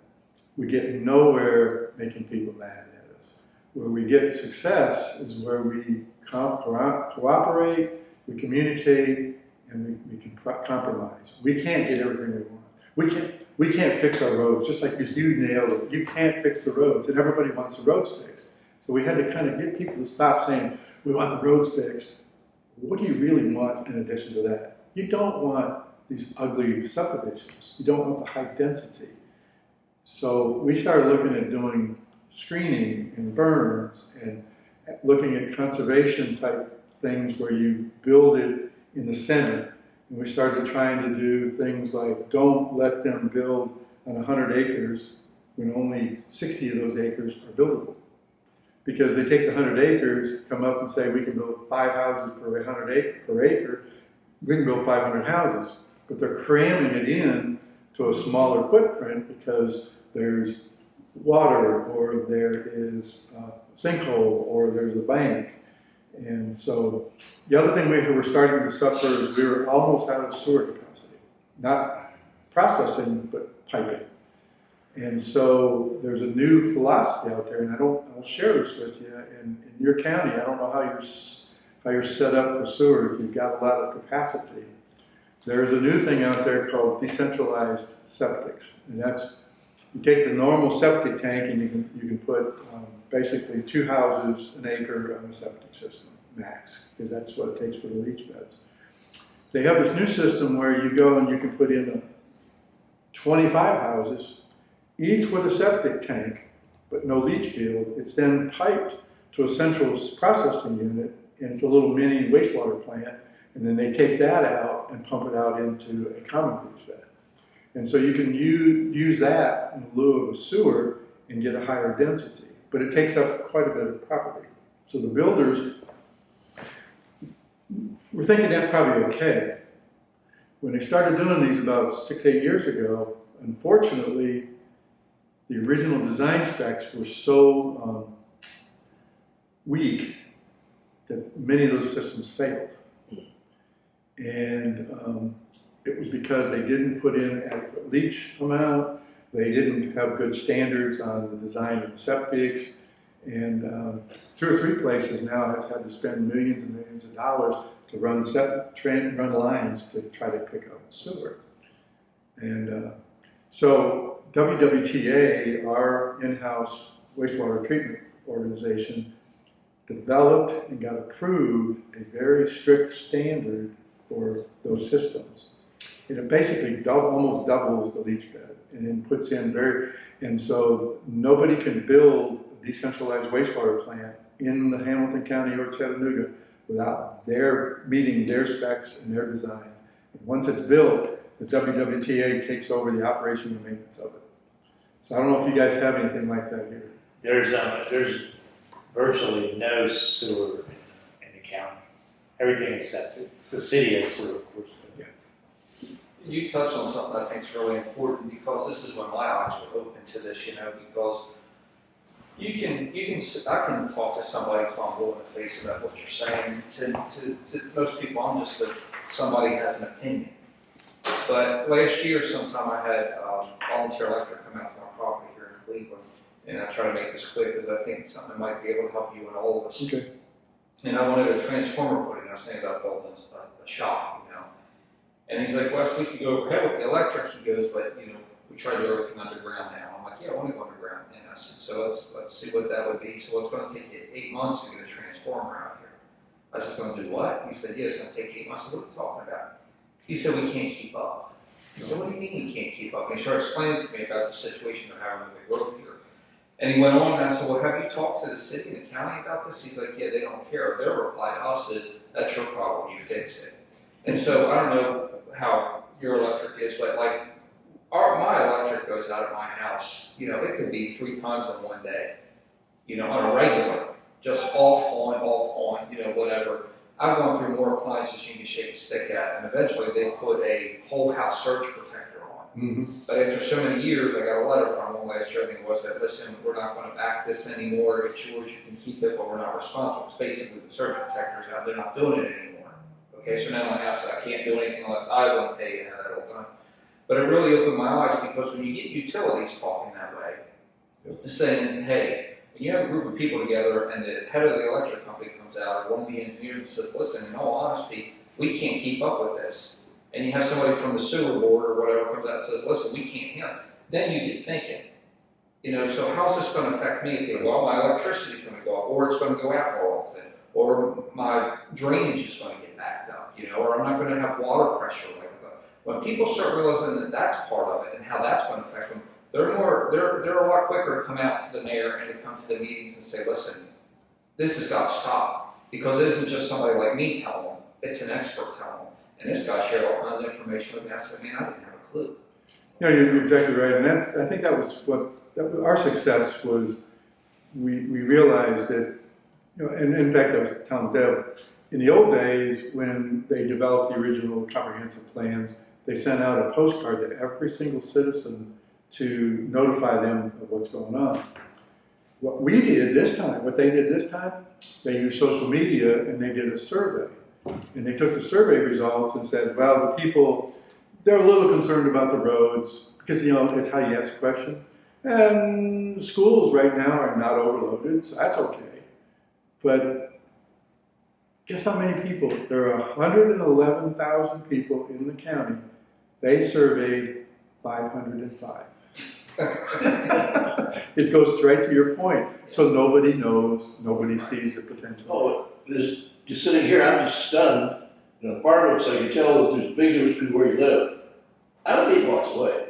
We get nowhere making people mad at us. Where we get success is where we cooperate, we communicate, and we can compromise. We can't get everything we want. We can't fix our roads, just like you nailed it. You can't fix the roads, and everybody wants the roads fixed. So we had to kind of get people to stop saying, we want the roads fixed. What do you really want in addition to that? You don't want these ugly subdivisions. You don't want the high density. So we started looking at doing screening and berms and looking at conservation type things where you build it in the center. And we started trying to do things like don't let them build on 100 acres when only 60 of those acres are buildable. Because they take the 100 acres, come up and say we can build 5 houses per acre, we can build 500 houses. But they're cramming it in to a smaller footprint because there's water, or there is a sinkhole, or there's a bank. And so the other thing we were starting to suffer is we were almost out of sewer capacity. Not processing, but piping. And so there's a new philosophy out there, and I'll share this with you. In your county, I don't know how you're set up for sewer if you've got a lot of capacity. There's a new thing out there called decentralized septics, and that's you take the normal septic tank and you can put basically 2 houses an acre on a septic system max, because that's what it takes for the leach beds. They have this new system where you go and you can put in 25 houses, each with a septic tank, but no leach field. It's then piped to a central processing unit, and it's a little mini wastewater plant, and then they take that out and pump it out into a common leach bed. And so you can use that in lieu of a sewer and get a higher density, but it takes up quite a bit of property. So the builders were thinking that's probably okay. When they started doing these about 6-8 years ago, unfortunately, the original design specs were so weak that many of those systems failed. And it was because they didn't put in adequate leach amount, they didn't have good standards on the design of the septics, and 2 or 3 places now have had to spend millions and millions of dollars to run lines to try to pick up sewer. And so WWTA, our in-house wastewater treatment organization, developed and got approved a very strict standard for those systems. And it basically almost doubles the leach bed, and then puts in and so nobody can build a decentralized wastewater plant in the Hamilton County or Chattanooga without meeting their specs and their designs. And once it's built, the WWTA takes over the operation and maintenance of it. So I don't know if you guys have anything like that here. There's virtually no sewer in the county. Everything is septic. The city has sewer, of course. You touched on something I think is really important, because this is when my eyes were open to this, because I can talk to somebody until I'm blue in the face about what you're saying. To most people, I'm just somebody has an opinion. But last year sometime I had Volunteer Electric come out to my property here in Cleveland. And I try to make this quick because I think it's something that might be able to help you and all of us. Okay. And I wanted a transformer put in. I was thinking about building a shop, you know. And he's like, Wes, we could go ahead with the electric. He goes, but you know, we try to do everything underground now. I'm like, yeah, I want to go underground. And I said, so let's see what that would be. So it's going to take you 8 months to get a transformer out here. I said, going to do what? He said, yeah, it's going to take 8 months. I said, what are you talking about? He said, we can't keep up. He said, what do you mean we can't keep up? And he started explaining to me about the situation of having the growth here. And he went on and I said, well, have you talked to the city and the county about this? He's like, yeah, they don't care. Their reply to us is, that's your problem, you fix it. And so I don't know how your electric is, but like my electric goes out of my house, you know, it could be 3 times in one day, you know, on a regular, just off, on, you know, whatever. I've gone through more appliances you can shake a stick at, and eventually they put a whole house surge protector on. Mm-hmm. But after so many years, I got a letter from them last year, I think it was, that, listen, we're not going to back this anymore, it's yours, you can keep it, but we're not responsible. It's basically the surge protectors out, they're not doing it anymore. Okay, so now my house, I can't do anything unless I want to pay to have that all done. But it really opened my eyes because when you get utilities talking that way, saying, hey, when you have a group of people together and the head of the electric company comes out, or one of the engineers and says, listen, in all honesty, we can't keep up with this. And you have somebody from the sewer board or whatever comes out and says, listen, we can't handle it. Then you get thinking, you know, so how's this going to affect me? If well, my electricity's going to go up, or it's going to go out more often, or my drainage is going to get backed up, you know, or I'm not going to have water pressure like that. When people start realizing that that's part of it and how that's going to affect them, they're a lot quicker to come out to the mayor and to come to the meetings and say, listen, this has got to stop. Because it isn't just somebody like me telling them, it's an expert telling them. And this guy shared all kinds of information with me. I said, man, I didn't have a clue. No, you're exactly right, and I think that was our success was. We realized that, you know, and in fact, I was telling Deb, in the old days when they developed the original comprehensive plans, they sent out a postcard to every single citizen to notify them of what's going on. What we did this time, what they did this time, they used social media and they did a survey. And they took the survey results and said, well, the people, they're a little concerned about the roads, because, you know, it's how you ask a question. And schools right now are not overloaded, so that's okay. But guess how many people? There are 111,000 people in the county. They surveyed 505. It goes straight to your point. So nobody knows, nobody sees the potential. Oh, just sitting here, I'm just stunned. In apartments, I can tell that there's a big difference between where you live. I live 8 blocks away.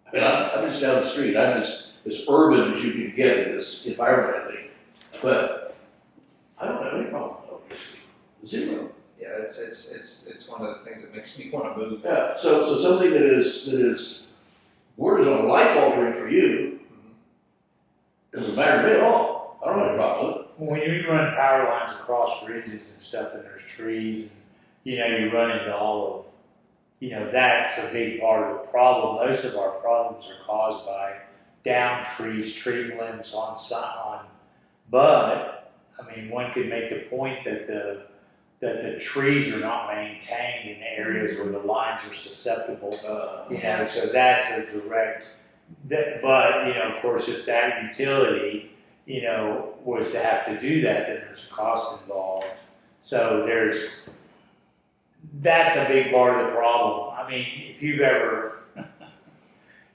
I mean, I'm just down the street. I'm just as urban as you can get in this environment, I think. But I don't have any problem with electricity. Zero. Yeah, it's one of the things that makes me want to move. Yeah. So something that is borders on life altering for you doesn't matter to me at all. I don't have any problem with it. When you run power lines across ridges and stuff, and there's trees, and you know you run into all of, you know, that's a big part of the problem. Most of our problems are caused by down trees, tree limbs on. But I mean, one could make the point that the trees are not maintained in areas where the lines are susceptible. You know, so that's a direct. But you know, of course, if that utility, you know, was to have to do that, then there's a cost involved. So that's a big part of the problem. I mean, if you've ever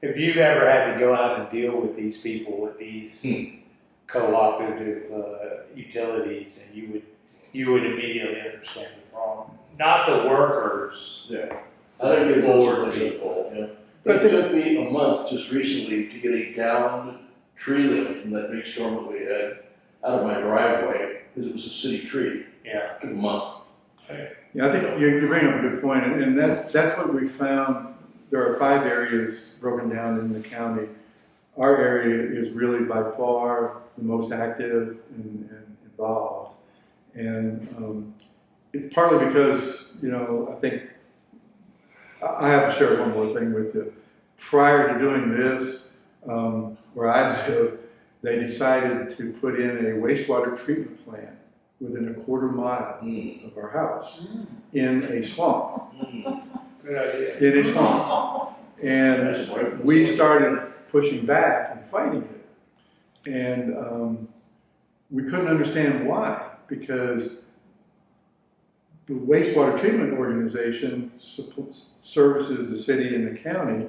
had to go out and deal with these people with these cooperative utilities, and you would immediately understand the problem. Not the workers. Yeah. I think it was a simple. Yeah. But it took me a month just recently to get a downed tree limb from that big storm that we had out of my driveway because it was a city tree. Yeah. It took a month. Yeah, I think you bring up a good point, and that's what we found. There are 5 areas broken down in the county. Our area is really by far the most active and involved. And it's partly because, you know, I think, I have to share one more thing with you. Prior to doing this, where I live, they decided to put in a wastewater treatment plant within a quarter mile of our house in a swamp. Good idea. in its home. And we started pushing back and fighting it. And we couldn't understand why, because the wastewater treatment organization services the city and the county,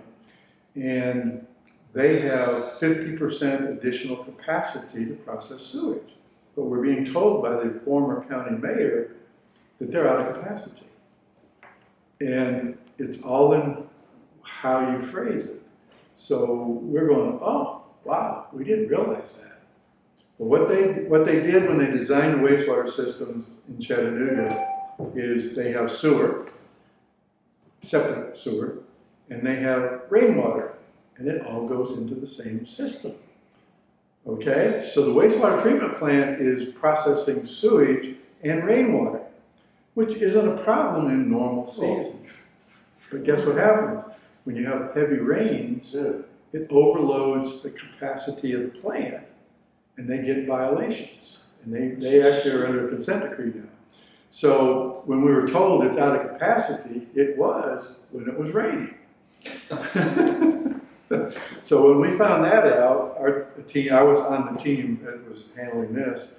and they have 50% additional capacity to process sewage. But we're being told by the former county mayor that they're out of capacity. And it's all in how you phrase it. So we're going, oh, wow, we didn't realize that. But what they did when they designed the wastewater systems in Chattanooga is they have sewer, septic sewer, and they have rainwater, and it all goes into the same system. Okay, so the wastewater treatment plant is processing sewage and rainwater, which isn't a problem in normal seasons. But guess what happens? When you have heavy rains, it overloads the capacity of the plant, and they get violations. And they actually are under a consent decree now. So when we were told it's out of capacity, it was when it was raining. So when we found that out, I was on the team that was handling this.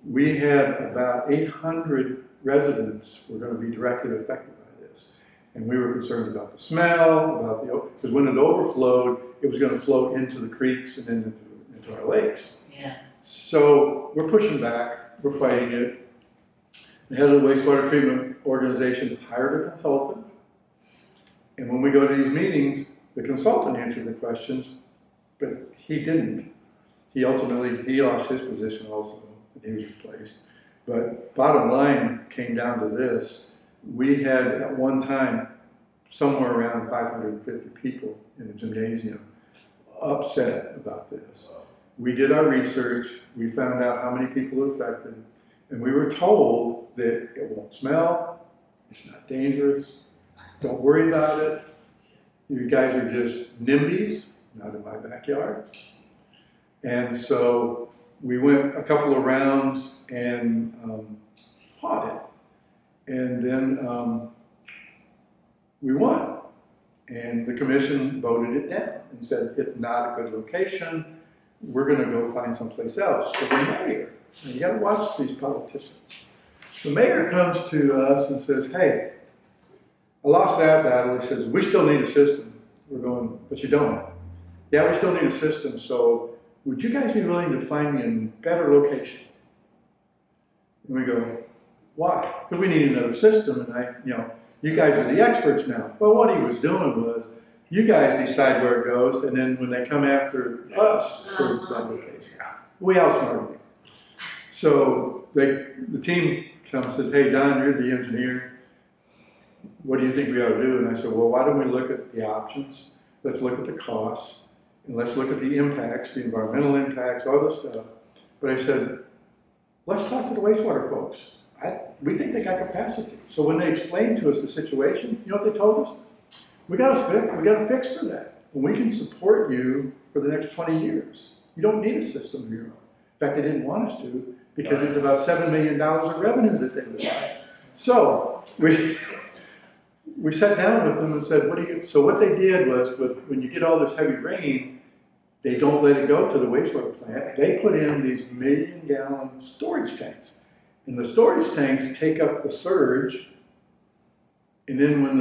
We had about 800 residents were going to be directly affected by this. And we were concerned about the smell, because when it overflowed, it was going to flow into the creeks and then into our lakes. Yeah. So we're pushing back, we're fighting it. The head of the wastewater treatment organization hired a consultant. And when we go to these meetings, the consultant answered the questions, but he didn't. He lost his position also, and he was replaced. But bottom line came down to this. We had at one time somewhere around 550 people in a gymnasium upset about this. We did our research, we found out how many people are affected, and we were told that it won't smell, it's not dangerous, don't worry about it. You guys are just NIMBYs, not in my backyard. And so we went a couple of rounds and fought it. And then we won. And the commission voted it down and said, it's not a good location. We're going to go find someplace else. So the mayor, and you got to watch these politicians. The mayor comes to us and says, hey, I lost that battle. He says, we still need a system. We're going, but you don't. Yeah, we still need a system. So would you guys be willing to find me a better location? And we go, why? Because we need another system. And you guys are the experts now. Well, what he was doing was, you guys decide where it goes, and then when they come after us for that location, we outsmarted them. So the team comes and says, hey, Don, you're the engineer. What do you think we ought to do? And I said, well, why don't we look at the options? Let's look at the costs, and let's look at the impacts, the environmental impacts, all this stuff. But I said, let's talk to the wastewater folks. We think they got capacity. So when they explained to us the situation, you know what they told us? We got a fix for that. And we can support you for the next 20 years. You don't need a system of your own. In fact, they didn't want us to, because it's about $7 million of revenue that they would buy. So we sat down with them and said, so what they did was, when you get all this heavy rain, they don't let it go to the wastewater plant. They put in these 1 million gallon storage tanks. And the storage tanks take up the surge. And then when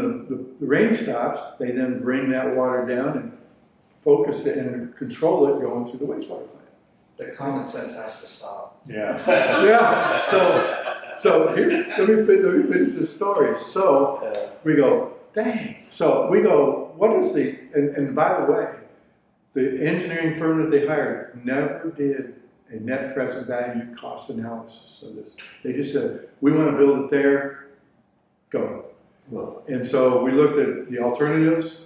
the rain stops, they then bring that water down and focus it and control it going through the wastewater plant. The common sense has to stop. Yeah. Yeah. So here, let me finish the story. So we go, dang. So we go, what is and by the way, the engineering firm that they hired never did a net present value cost analysis of this. They just said, we want to build it there, go. And so we looked at the alternatives,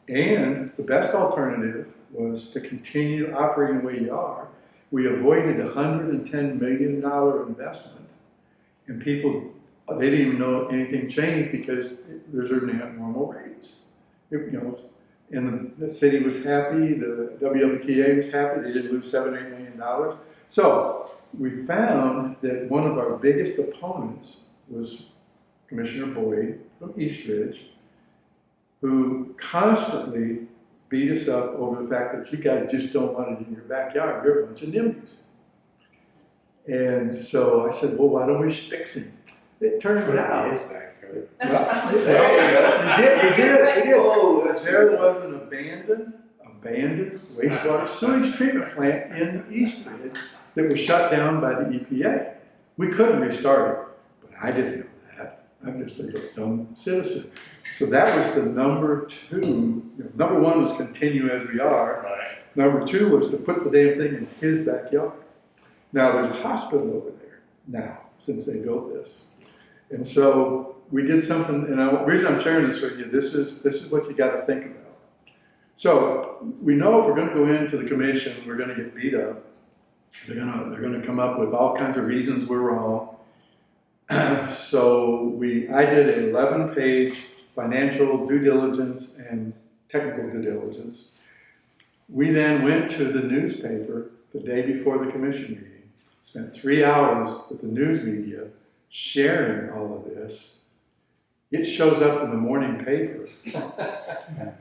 and the best alternative was to continue operating the way you are. We avoided a $110 million investment, and people, they didn't even know anything changed because those are normal rates. And the city was happy, the WMTA was happy, they didn't lose $7 or $8 million. So we found that one of our biggest opponents was Commissioner Boyd from Eastridge, who constantly beat us up over the fact that you guys just don't want it in your backyard. You're a bunch of NIMBYs. And so I said, well, why don't we fix it? It turned out. Well, There you go. we did. Oh, that's There was an abandoned wastewater sewage treatment plant in Eastridge that was shut down by the EPA. We couldn't restart it, but I didn't know that. I'm just a dumb citizen. So that was the number two. Number one was continue as we are. Right. Number two was to put the damn thing in his backyard. Now there's a hospital over there now since they built this. And so we did something, and the reason I'm sharing this with you, this is what you got to think about. So we know if we're going to go into the commission, we're going to get beat up. They're going to come up with all kinds of reasons we're wrong. So I did an 11-page financial due diligence and technical due diligence. We then went to the newspaper the day before the commission meeting, spent 3 hours with the news media sharing all of this. It shows up in the morning paper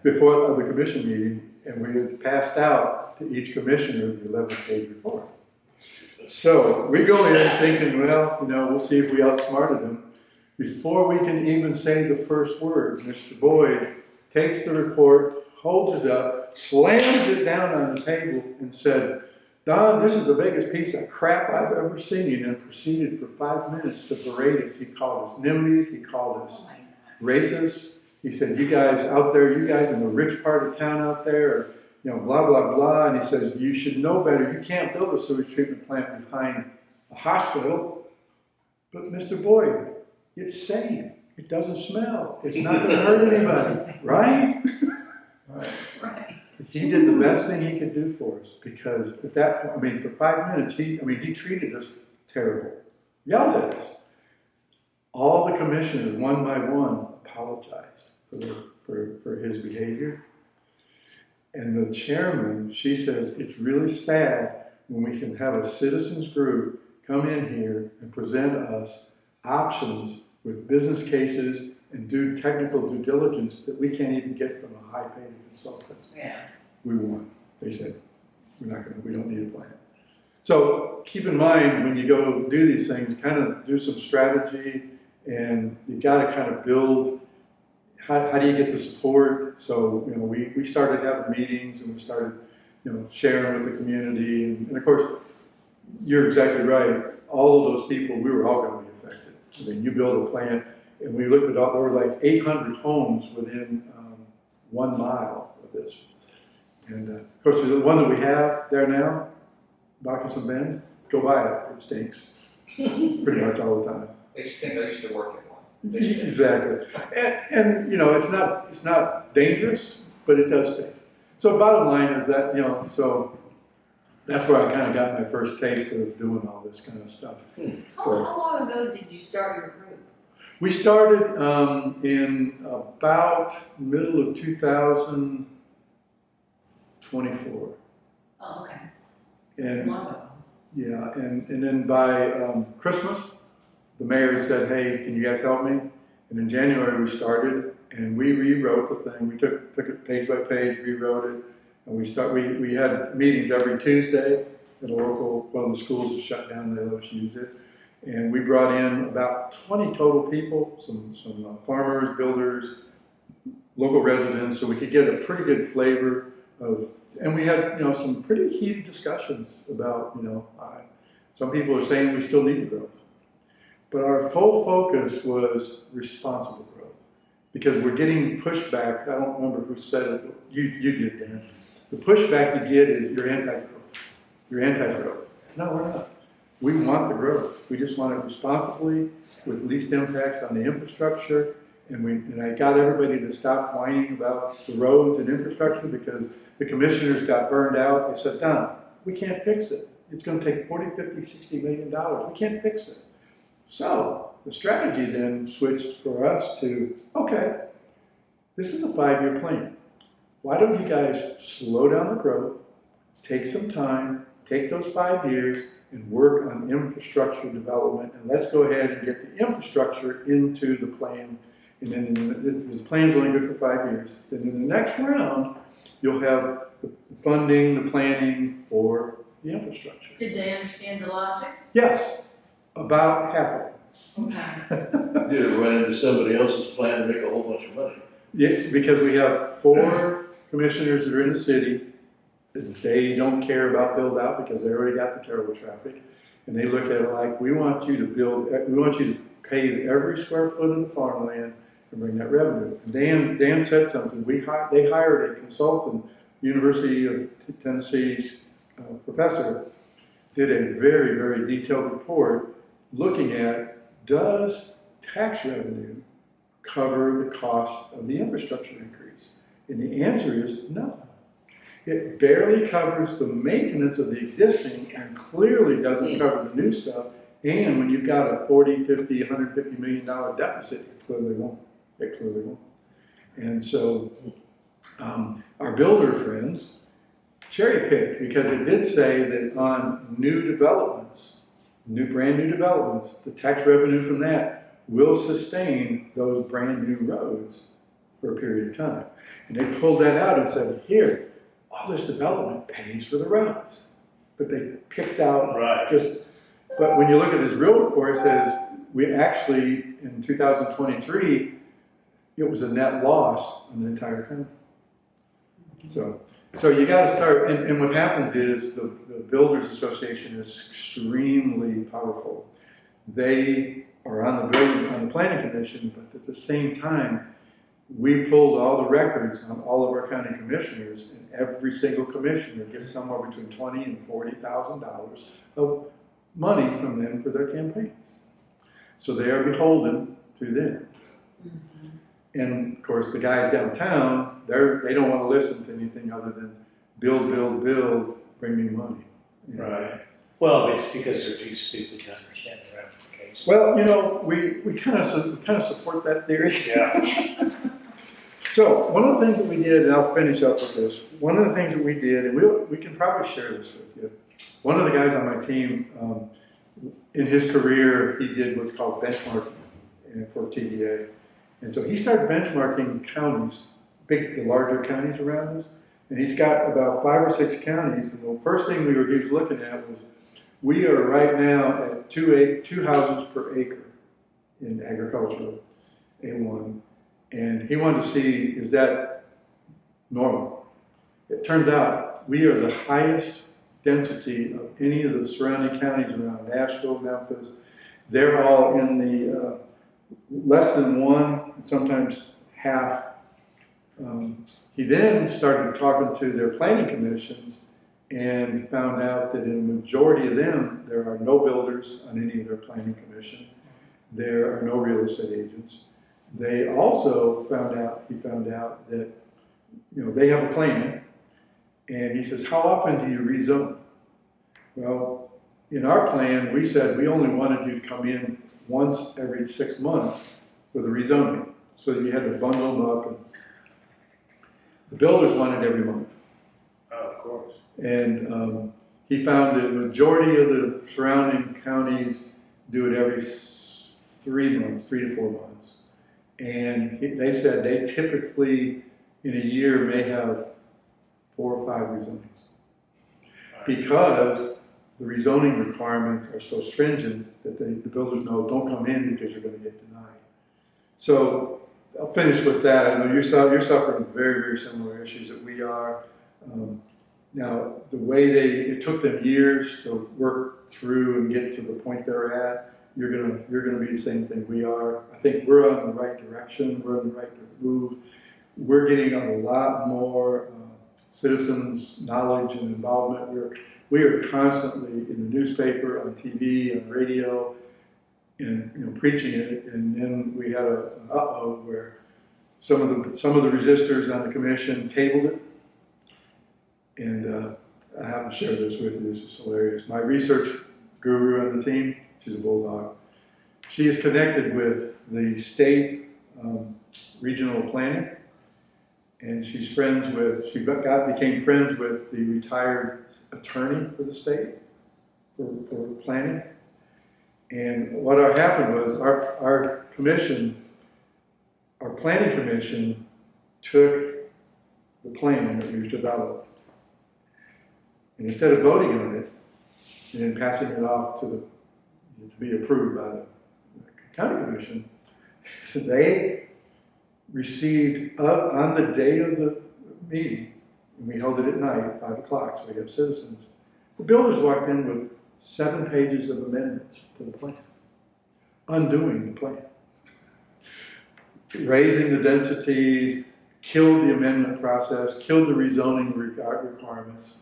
before the commission meeting, and we had passed out to each commissioner the 11-page report. So we go in thinking, well, we'll see if we outsmarted them. Before we can even say the first word, Mr. Boyd takes the report, holds it up, slams it down on the table, and said, Don, this is the biggest piece of crap I've ever seen, and proceeded for 5 minutes to berate us. He called us NIMBYs, he called us racist. He said, you guys out there, you guys in the rich part of town out there, are, blah, blah, blah. And he says, you should know better. You can't build a sewage treatment plant behind a hospital. But Mr. Boyd, it's safe. It doesn't smell. It's not going to hurt anybody, right? Right. He did the best thing he could do for us, because at that point, for 5 minutes, he treated us terrible. Yelled at us. All the commissioners, one by one, apologized for his behavior. And the chairman, she says, it's really sad when we can have a citizens group come in here and present us options with business cases and do technical due diligence that we can't even get from a high-paid consultant. Yeah. We won. They said, we don't need a plan. So keep in mind when you go do these things, kind of do some strategy, and you got to kind of build. How do you get the support? So we started having meetings, and we started sharing with the community, and of course you're exactly right. All of those people, we were all going to be affected. You build a plant, and we looked at all. There were like 800 homes within 1 mile of this. And of course, the one that we have there now, Moccasin Bend, go by it. It stinks pretty much all the time. They stink. I used to work at one. Exactly. And it's not dangerous, but it does stink. So bottom line is that, so that's where I kind of got my first taste of doing all this kind of stuff. How long ago did you start your group? We started in about middle of 2024. Oh, okay. And Long ago. yeah, and then by Christmas, the mayor said, hey, can you guys help me? And in January we started, and we rewrote the thing. We took it page by page, rewrote it, and we had meetings every Tuesday at a local, one of the schools is shut down, they let us use it. And we brought in about 20 total people, some farmers, builders, local residents, so we could get a pretty good flavor of, and we had some pretty heated discussions about, some people are saying we still need the growth. But our full focus was responsible growth, because we're getting pushback. I don't remember who said it, but you did, Dan. The pushback you get is you're anti-growth. You're anti-growth. No, we're not. We want the growth. We just want it responsibly, with least impacts on the infrastructure. And I got everybody to stop whining about the roads and infrastructure, because the commissioners got burned out. They said, Don, we can't fix it. It's going to take $40, $50, $60 million. We can't fix it. So the strategy then switched for us to, okay, this is a 5-year plan. Why don't you guys slow down the growth, take some time, take those 5 years, and work on infrastructure development, and let's go ahead and get the infrastructure into the plan. And then the plan's only good for 5 years. Then in the next round, you'll have the funding, the planning for the infrastructure. Did they understand the logic? Yes, about half of it. Okay. Did it run into somebody else's plan to make a whole bunch of money? Yeah, because we have 4 commissioners that are in the city. They don't care about build out because they already got the terrible traffic. And they look at it like, we want you to pay every square foot of the farmland and bring that revenue. And Dan said something, they hired a consultant, University of Tennessee's professor, did a very, very detailed report looking at, does tax revenue cover the cost of the infrastructure increase? And the answer is no. It barely covers the maintenance of the existing and clearly doesn't cover the new stuff. And when you've got a 40, 50, $150 million deficit, it clearly won't. It clearly won't. And so our builder friends cherry picked because it did say that on new developments, brand new developments, the tax revenue from that will sustain those brand new roads for a period of time. And they pulled that out and said, here, all this development pays for the roads. But they picked out but when you look at his real report, it says we actually, in 2023, it was a net loss on the entire county. So you got to start, and what happens is the Builders Association is extremely powerful. They are on the planning commission, but at the same time, we pulled all the records on all of our county commissioners, and every single commissioner gets somewhere between $20,000 and $40,000 of money from them for their campaigns. So they are beholden to them. And of course, the guys downtown, they don't want to listen to anything other than build, build, build, bring me money. You know? Right. Well, it's because they're too stupid to understand the ramifications. Well, you know, we kind of support that theory. Yeah. So one of the things that we did, and I'll finish up with this. One of the things that we did, and we can probably share this with you. One of the guys on my team, in his career, he did what's called benchmarking for TDA. And so he started benchmarking counties, the larger counties around us. And he's got about 5 or 6 counties. And the first thing he was looking at was, we are right now at 2 houses per acre in agricultural A1. And he wanted to see, is that normal? It turns out we are the highest density of any of the surrounding counties around Nashville, Memphis. They're all in the less than 1, sometimes half. He then started talking to their planning commissions and found out that in a majority of them, there are no builders on any of their planning commission. There are no real estate agents. They also he found out that, you know, they have a plan, and he says, how often do you rezone? Well, in our plan, we said we only wanted you to come in once every 6 months for the rezoning. So you had to bundle them up, and the builders wanted every month. Oh, of course. And he found that the majority of the surrounding counties do it every 3 months, 3 to 4 months. And they said they typically, in a year, may have 4 or 5 rezonings. Because the rezoning requirements are so stringent that the builders know, don't come in because you're going to get denied. So I'll finish with that. I know you're suffering very, very similar issues that we are. Now, the way it took them years to work through and get to the point they're at, you're gonna be the same thing we are. I think we're on the right direction. We're on the right move. We're getting a lot more citizens' knowledge and involvement. We are constantly in the newspaper, on TV, on radio, and preaching it. And then we had an uh-oh where some of the resistors on the commission tabled it. And I have to share this with you. This is hilarious. My research guru on the team, she's a bulldog. She is connected with the state regional planning, and she's friends with. Became friends with the retired attorney for the state for planning. And what happened was our commission our planning commission took the plan that we've developed, and instead of voting on it and then passing it off to be approved by the county commission, they received on the day of the meeting, and we held it at night, 5 o'clock, so we have citizens. The builders walked in with 7 pages of amendments to the plan, undoing the plan, raising the densities, killed the amendment process, killed the rezoning requirements.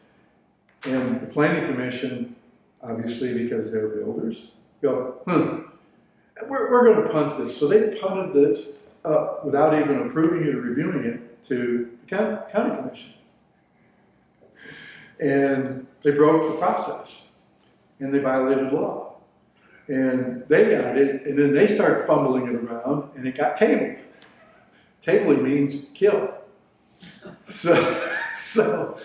And the planning commission, obviously because they're builders, go, we're going to punt this. So they punted this up without even approving it or reviewing it to the county commission. And they broke the process and they violated law. And they got it, and then they start fumbling it around and it got tabled. Tabling means kill. So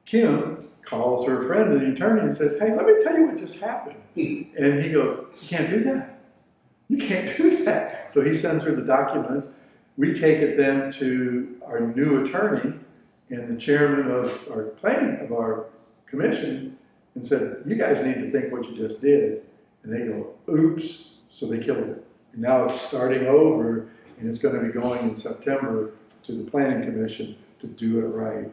Kim calls her friend, the attorney, and says, hey, let me tell you what just happened. And he goes, you can't do that. You can't do that. So he sends her the documents. We take it then to our new attorney and the chairman of our commission and said, you guys need to think what you just did. And they go, oops. So they killed it. And now it's starting over, and it's going to be going in September to the planning commission to do it right.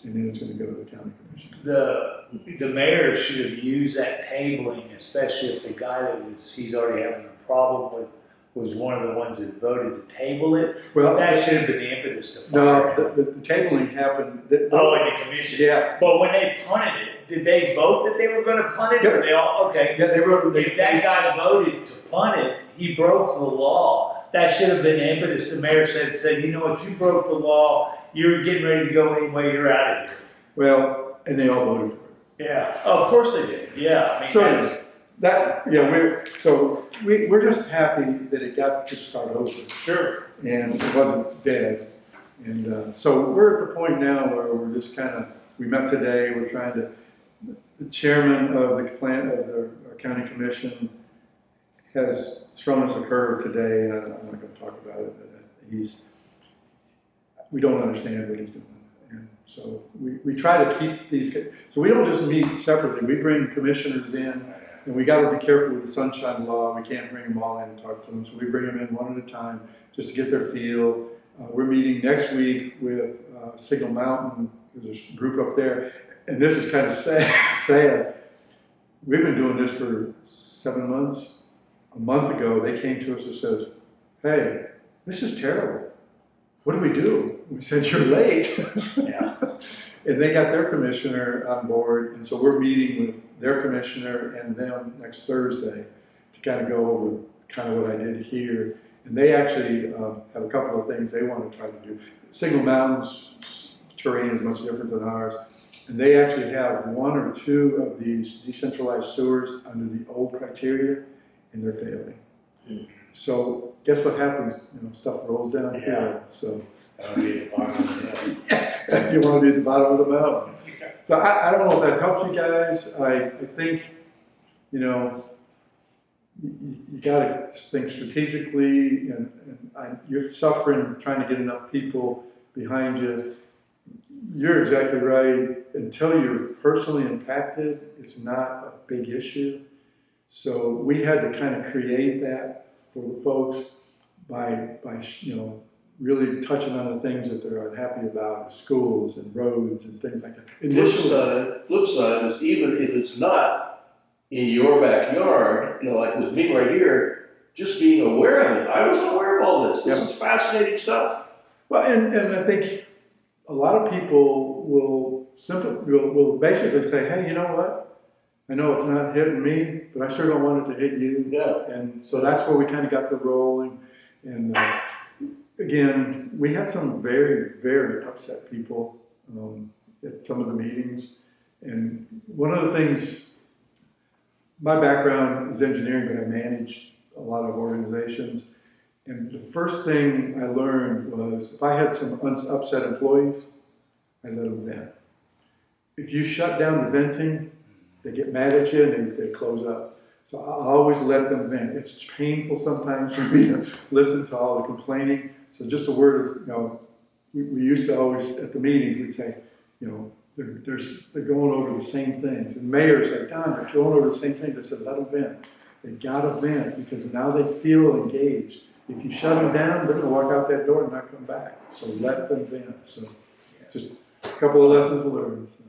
And then it's going to go to the county commission. The mayor should have used that tabling, especially if the guy that he's already having a problem with was one of the ones that voted to table it. Well, That should have been the impetus to no, fire him. the tabling happened. Oh, in the commission. Yeah. But when they punted it, did they vote that they were going to punt it? Or they all, okay. Yeah, they wrote If that guy voted to punt it, he broke the law. That should have been the impetus. The mayor said, you know what, you broke the law. You're getting ready to go anyway. You're out of here. Well, and they all voted for it. Yeah. Oh, of course they did. Yeah. I mean, So that's, we're just happy that it got to start over. sure. And it wasn't dead. And so we're at the point now where we're just we met today, we're trying to, the chairman of our county commission has thrown us a curve today, and I'm not going to talk about it, but we don't understand what he's doing. And so we try to keep these, so we don't just meet separately, we bring commissioners in, and we got to be careful with the sunshine law. We can't bring them all in and talk to them, so we bring them in one at a time just to get their feel. We're meeting next week with Signal Mountain. There's a group up there, and this is kind of sad. We've been doing this for 7 months. A month ago, they came to us and says, hey, this is terrible. What do we do? We said, you're late. Yeah. And they got their commissioner on board, and so we're meeting with their commissioner and them next Thursday to kind of go over kind of what I did here. And they actually have a couple of things they want to try to do. Signal Mountain's terrain is much different than ours, and they actually have 1 or 2 of these decentralized sewers under the old criteria, and they're failing. So guess what happens? Stuff rolls down here. So you want to be at the bottom of the mountain. So I don't know if that helps you guys. I think, you got to think strategically, and you're suffering trying to get enough people behind you. You're exactly right. Until you're personally impacted, it's not a big issue. So we had to kind of create that for the folks by really touching on the things that they're unhappy about, schools and roads and things like that. Flip side is even if it's not in your backyard, like with me right here, just being aware of it. I wasn't aware of all this. This is fascinating stuff. Well, and I think a lot of people will basically say, hey, you know what? I know it's not hitting me, but I sure don't want it to hit you. Yeah. And so that's where we kind of got the rolling. And again, we had some very, very upset people at some of the meetings. And one of the things, my background is engineering, but I managed a lot of organizations. And the first thing I learned was if I had some upset employees, I let them vent. If you shut down the venting, they get mad at you and they close up. So I always let them vent. It's painful sometimes for me to listen to all the complaining, So just a word of, we used to always, at the meetings, we'd say, they're going over the same things. And mayors say, Don, they're going over the same things. I said, let them vent. They gotta vent because now they feel engaged. If you shut them down, they're gonna walk out that door and not come back. So let them vent. So just a couple of lessons learned. So.